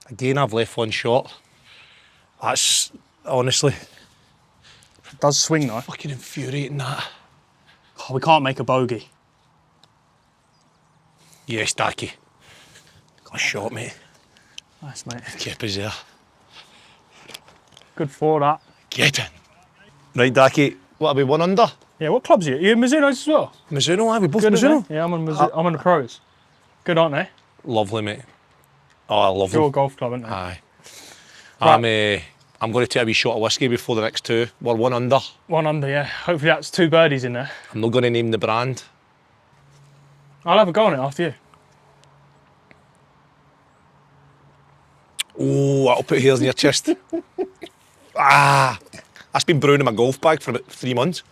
Again, I've left one shot. That's, honestly... It does swing though. Fucking infuriating, that. Oh, we can't make a bogey. Yes, Dacky. Got a shot, mate. Nice, mate. Keep us there. Good for that. Get in. Right, Dacky, what are we, 1 under? Yeah, what clubs are you? You in Mizuno's as well? Mizuno, aye, we both Good, Mizuno. yeah, I'm on the pros. Good, aren't they? Lovely, mate. Oh, I love Your them. golf club, aren't they? Aye. Right. I'm going to take a wee shot of whiskey before the next two. We're 1 under. 1 under, yeah. Hopefully that's 2 birdies in there. I'm not going to name the brand. I'll have a go on it after you. Oh, that'll put hairs in your chest. That's been brewing in my golf bag for about 3 months.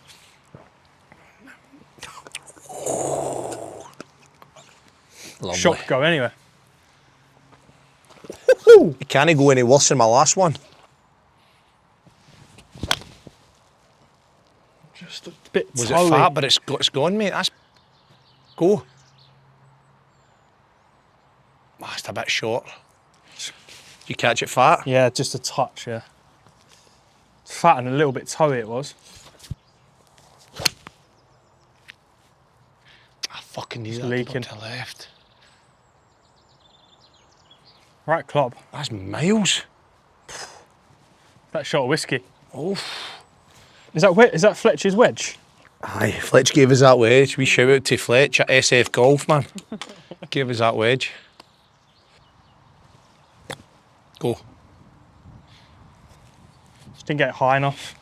Lovely. Shot could go anywhere. It can't go any worse than my last one. Just a bit Was toey. it fat, but it's gone, mate. That's... Go. It's a bit short. Did you catch it fat? Yeah, just a touch, yeah. Fat and a little bit toey it was. I fucking need It's that leaking. to the left. Right club. That's miles. That shot of whiskey. Oh. Is that Fletcher's wedge? Aye, Fletch gave us that wedge. We shout out to Fletch at SF Golf, man. Gave us that wedge. Go. Just didn't get it high enough.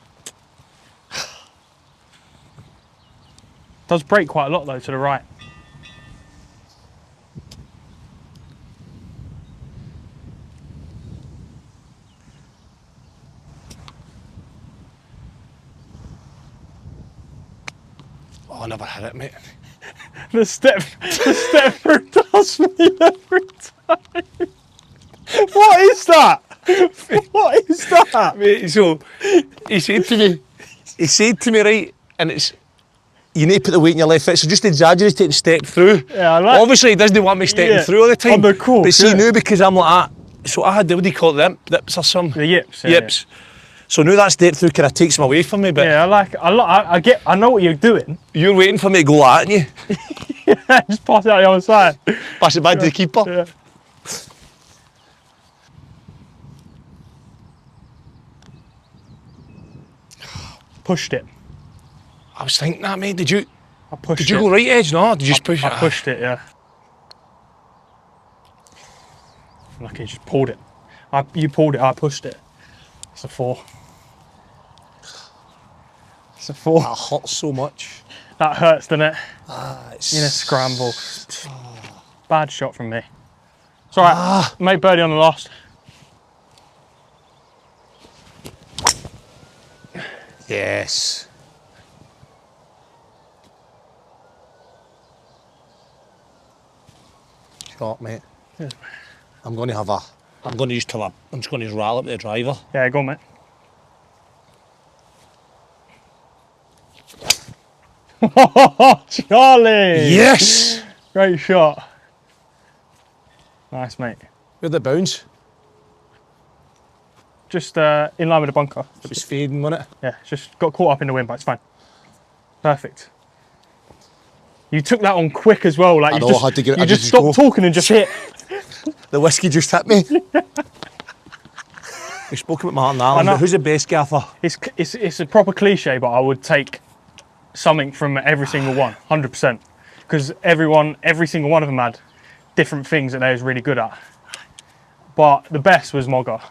Does break quite a lot though to the right. Oh, I never had it, mate. The step through does me every time. What is that? What is that? Mate, so he said to me, right, and it's, you need to put the weight in your left foot, so just exaggerate it and step through. Yeah, I like. Obviously, he doesn't want me stepping through all the time. On the course, but see, yeah. now because I'm like that, so I had, what do you call it, the yips or something? The yips. Yeah, Yips. So now that step through kind of takes him away from me, but Yeah, I know what you're doing. you're waiting for me to go like that, aren't you? Yeah, just pass it out the other side. Pass it back to the keeper. Yeah. Pushed it. I was thinking that, mate. Did you Pushed go right edge? No, did you just push it? I pushed it, yeah. Lucky you just pulled it. You pulled it, I pushed it. It's a 4. It's a 4. That hurts so much. That hurts, doesn't it? It's... In a scramble. Bad shot from me. It's alright, made birdie on the last. Yes. Shot, mate. Yes. I'm going to use till I'm just going to rattle up the driver. Yeah, go on, mate. Charlie! Yes! Great shot. Nice, mate. Where'd the bounce? Just in line with the bunker. It was fading, wasn't it? Yeah, just got caught up in the wind, but it's fine. Perfect. You took that on quick as well. Like I you know, just, I had to get it. you I just just stopped go. talking and just hit. The whiskey just hit me. We spoke about Martin Allen, but who's the best gaffer? It's a proper cliche, but I would take something from every single one, 100%. Because every single one of them had different things that they was really good at. But the best was Mogger,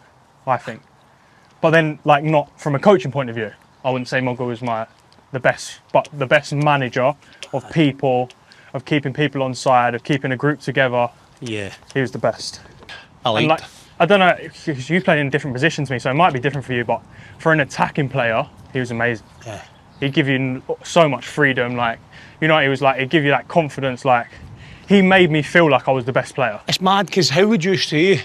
I think. But then, like, not from a coaching point of view. I wouldn't say Mogger was the best, but the best manager of people, of keeping people on side, of keeping a group together. Yeah. He was the best. I liked. I don't know, because you played in different positions to me, so it might be different for you, but for an attacking player, he was amazing. Yeah. He'd give you so much freedom, like, you know, he was like, he'd give you that confidence, like, he made me feel like I was the best player. It's mad, because how would you say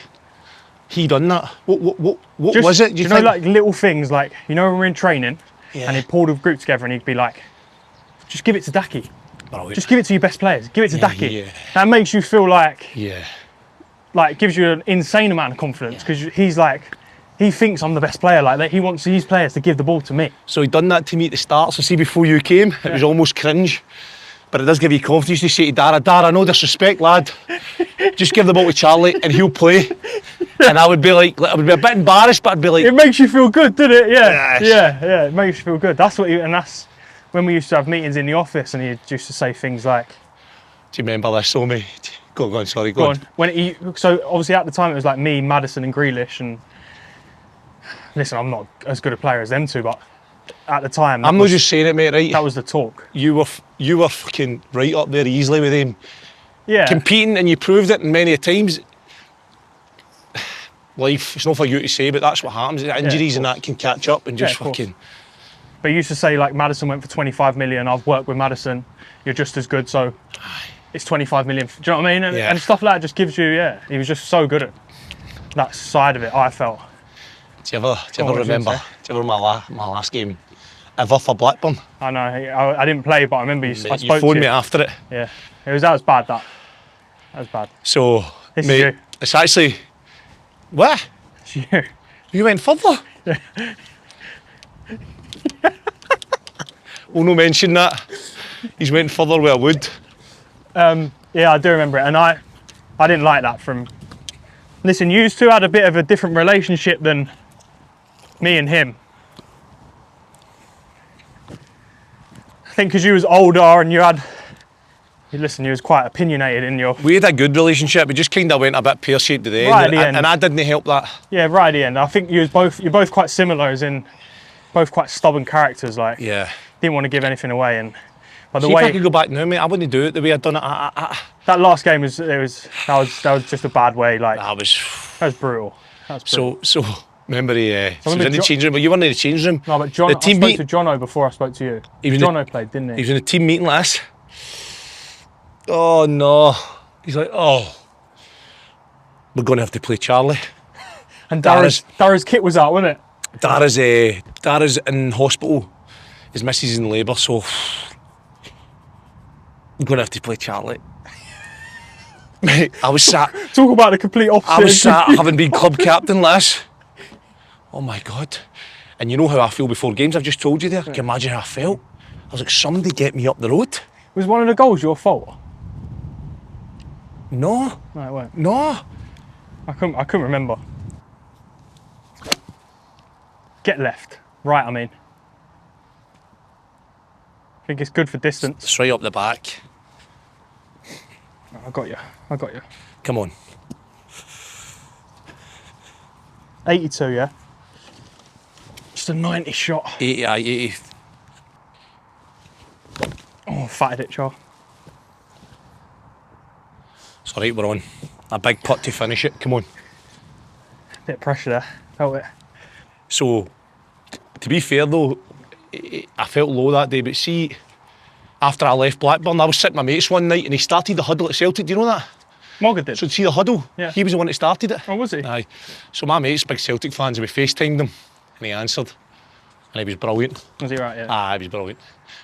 he done that? What was it? You know, like little things, like, you know, when we're in training, and he'd pull the group together and he'd be like, just give it to Dacky. Brilliant. Just give it to your best players. Give it to Dacky. Yeah. That makes you feel like, Yeah. like, gives you an insane amount of confidence, because he's like, he thinks I'm the best player. Like, he wants his players to give the ball to me. So he'd done that to me at the start. So see, before you came, it was almost cringe. But it does give you confidence to say to Dara, no disrespect, lad. Just give the ball to Charlie and he'll play. And I would be like, I would be a bit embarrassed, but I'd be like... It makes you feel good, doesn't it? Yeah, yes. yeah, it makes you feel good. That's and that's when we used to have meetings in the office and he used to say things like... Do you remember this, so me? Go on, sorry, go on. So obviously at the time it was like me, Maddison and Grealish, and listen, I'm not as good a player as them two, but at the time... I'm not just saying it, mate, right? That was the talk. You were fucking right up there easily with him. Yeah. Competing, and you proved it many times. Life, it's not for you to say, but that's what happens. Injuries and that can catch up and just fucking... But you used to say, like, Maddison went for 25 million, I've worked with Maddison, you're just as good, so it's 25 million. Do you know what I mean? And stuff like that just gives you, he was just so good at that side of it, I felt. Do you ever remember my last game ever for Blackburn? I know, I didn't play, but I remember I spoke to you. You phoned me after it. Yeah, that was bad, that was bad. So, this mate, is you. It's actually... What? It's you. You went further? We'll not mention that. He's went further with a wood. Yeah, I do remember it, and I didn't like that from... Listen, you two had a bit of a different relationship than me and him. I think because you was older and you was quite opinionated in your... We had a good relationship, we just kind of went a bit pear-shaped at the end, Right at the end. And I didn't help that. Yeah, right at the end. I think you're both quite similar, as in both quite stubborn characters, like... Yeah. Didn't want to give anything away, but the See, way... if I could go back now, mate, I wouldn't do it the way I'd done it. That last game that was just a bad way, like... That was brutal. So remember he was in the changing room, but you weren't in the changing room. No, but I spoke to Jono before I spoke to you. Jono played, didn't he? He was in a team meeting last. Oh no. He's like, oh, we're going to have to play Charlie. And Dara's kit was out, wasn't it? Dara's in hospital. His missus is in labour, so I'm going to have to play Charlie. Mate, I was sat... Talk about the complete opposite. I was sat having been club captain last. Oh my God. And you know how I feel before games, I've just told you there. Can you imagine how I felt? I was like, somebody get me up the road. Was one of the goals your fault? No. No, it weren't. No. I couldn't remember. Get left. Right, I mean. I think it's good for distance. Straight up the back. I got you. Come on. 82, yeah? Just a 90 shot. 80. Oh, fatted it, Char. It's all right, we're on. A big putt to finish it. Come on. Bit of pressure there. Felt it. So, to be fair though, I felt low that day, but see, after I left Blackburn, I was sitting with my mates one night and he started the huddle at Celtic. Do you know that? Morgan did. So see the huddle? Yeah. He was the one that started it. Oh, was he? Aye. So my mate's big Celtic fans and we FaceTimed him and he answered. And he was brilliant. Was he right, yeah? Aye, he was brilliant.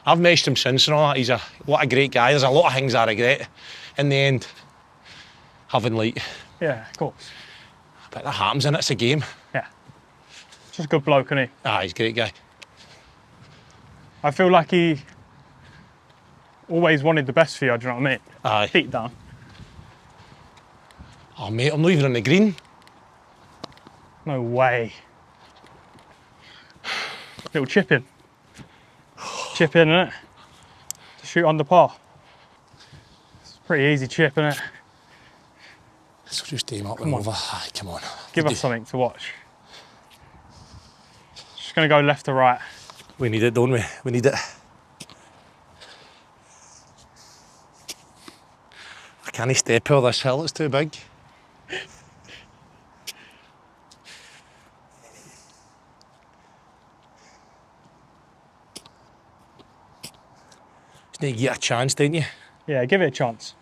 I've messaged him since and all that. What a great guy. There's a lot of things I regret in the end. Having like... Yeah, of course. But that happens and it's a game. Yeah. Just a good bloke, isn't he? Aye, he's a great guy. I feel like he always wanted the best for you, do you know what I mean? Aye. Deep down. Oh mate, I'm not even on the green. No way. Little chip in. Chip in, innit? To shoot under par. It's a pretty easy chip, innit? So just aim up and over. Aye, come on. Give us something to watch. Just gonna go left to right. We need it, don't we? We need it. I can't step over this hill, it's too big. Just need to get a chance, don't you? Yeah, give it a chance.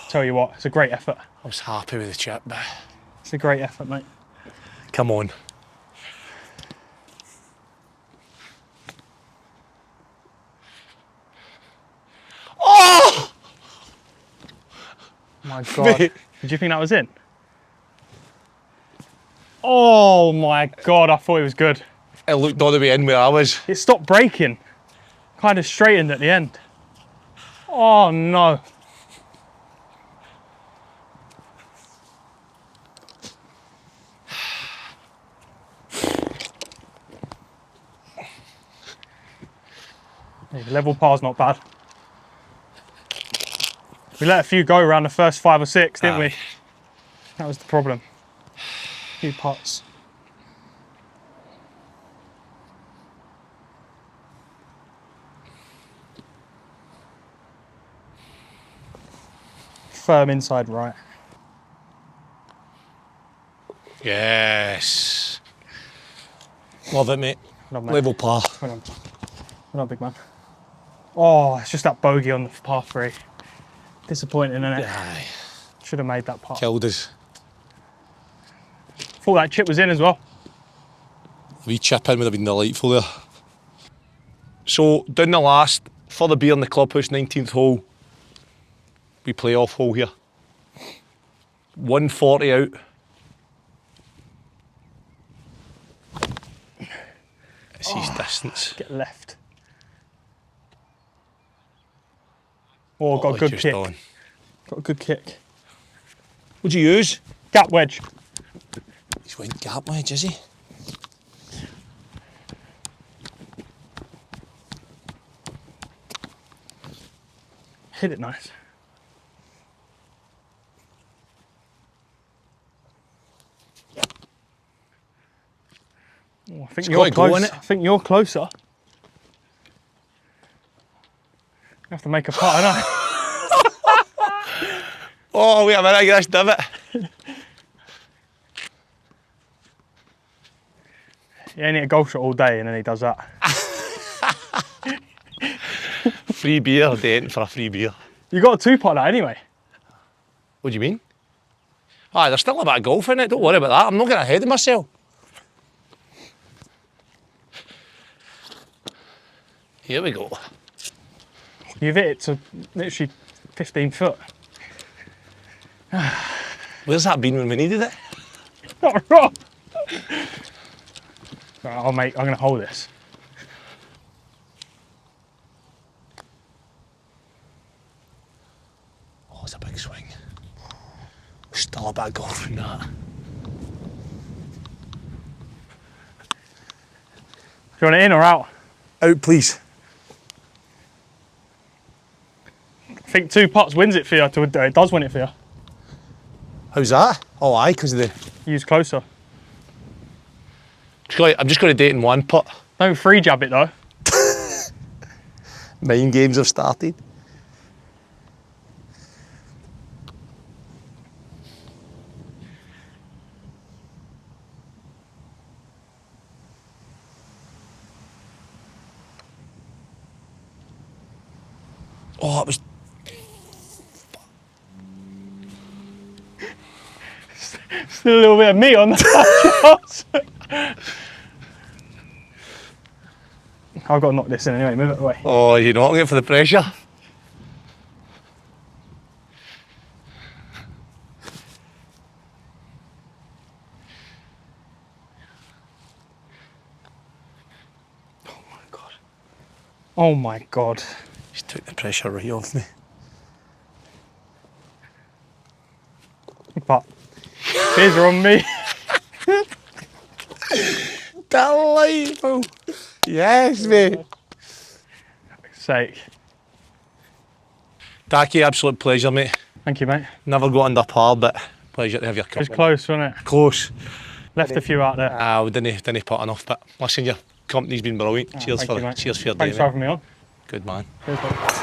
Tell you what, it's a great effort. I was happy with the chip, but... It's a great effort, mate. Come on. Oh! My God. Did you think that was in? Oh my God, I thought it was good. It looked all the way in where I was. It stopped breaking. Kind of straightened at the end. Oh no. Hey, level par's not bad. We let a few go around the first 5 or 6, didn't we? That was the problem. A few putts. Firm inside right. Yes. Love it, mate. Well done, mate. Level par. Well done. Well done, big man. Oh, it's just that bogey on the par 3. Disappointing, isn't it? Aye. Should have made that putt. Killed us. Thought that chip was in as well. A wee chip in would have been delightful there. So, down the last, for the beer in the clubhouse, 19th hole, we play off hole here. 140 out. It's his distance. Get left. Oh, got a good kick. On. Got a good kick. What'd you use? Gap wedge. He's went gap wedge, is he? Hit it nice. Oh, I think you're close. I think you're closer. You have to make a putt, I know. Oh, wait a minute, I get this divot. He ain't hit a golf shot all day and then he does that. Free beer, dating for a free beer. You got a 2-putt that anyway. What do you mean? Aye, there's still a bit of golf in it, don't worry about that. I'm not getting ahead of myself. Here we go. You've hit it to literally 15 foot. Where's that been when we needed it? Not wrong. Right, I'm going to hold this. Oh, it's a big swing. Still a bit of golf in that. Do you want it in or out? Out, please. I think 2 putts wins it for you. It does win it for you. How's that? Oh, aye, because of the... Use closer. I'm just going to date in 1 putt. Don't free jab it though. Mind games have started. Oh, it was... Still a little bit of meat on the shots. I've got to knock this in anyway, move it away. Oh, you're not going for the pressure. Oh my God. Just took the pressure right off me. But beers are on me. Delightful. Yes, mate. Sake. Dacky, absolute pleasure, mate. Thank you, mate. Never got under par, but pleasure to have your It was company. close, wasn't it? Close. Left a few out there. We didn't put enough, but listen, your company's been brilliant. Cheers Thank for you, mate. cheers for your day, Thanks for mate. having me on. Good man. Cheers, mate.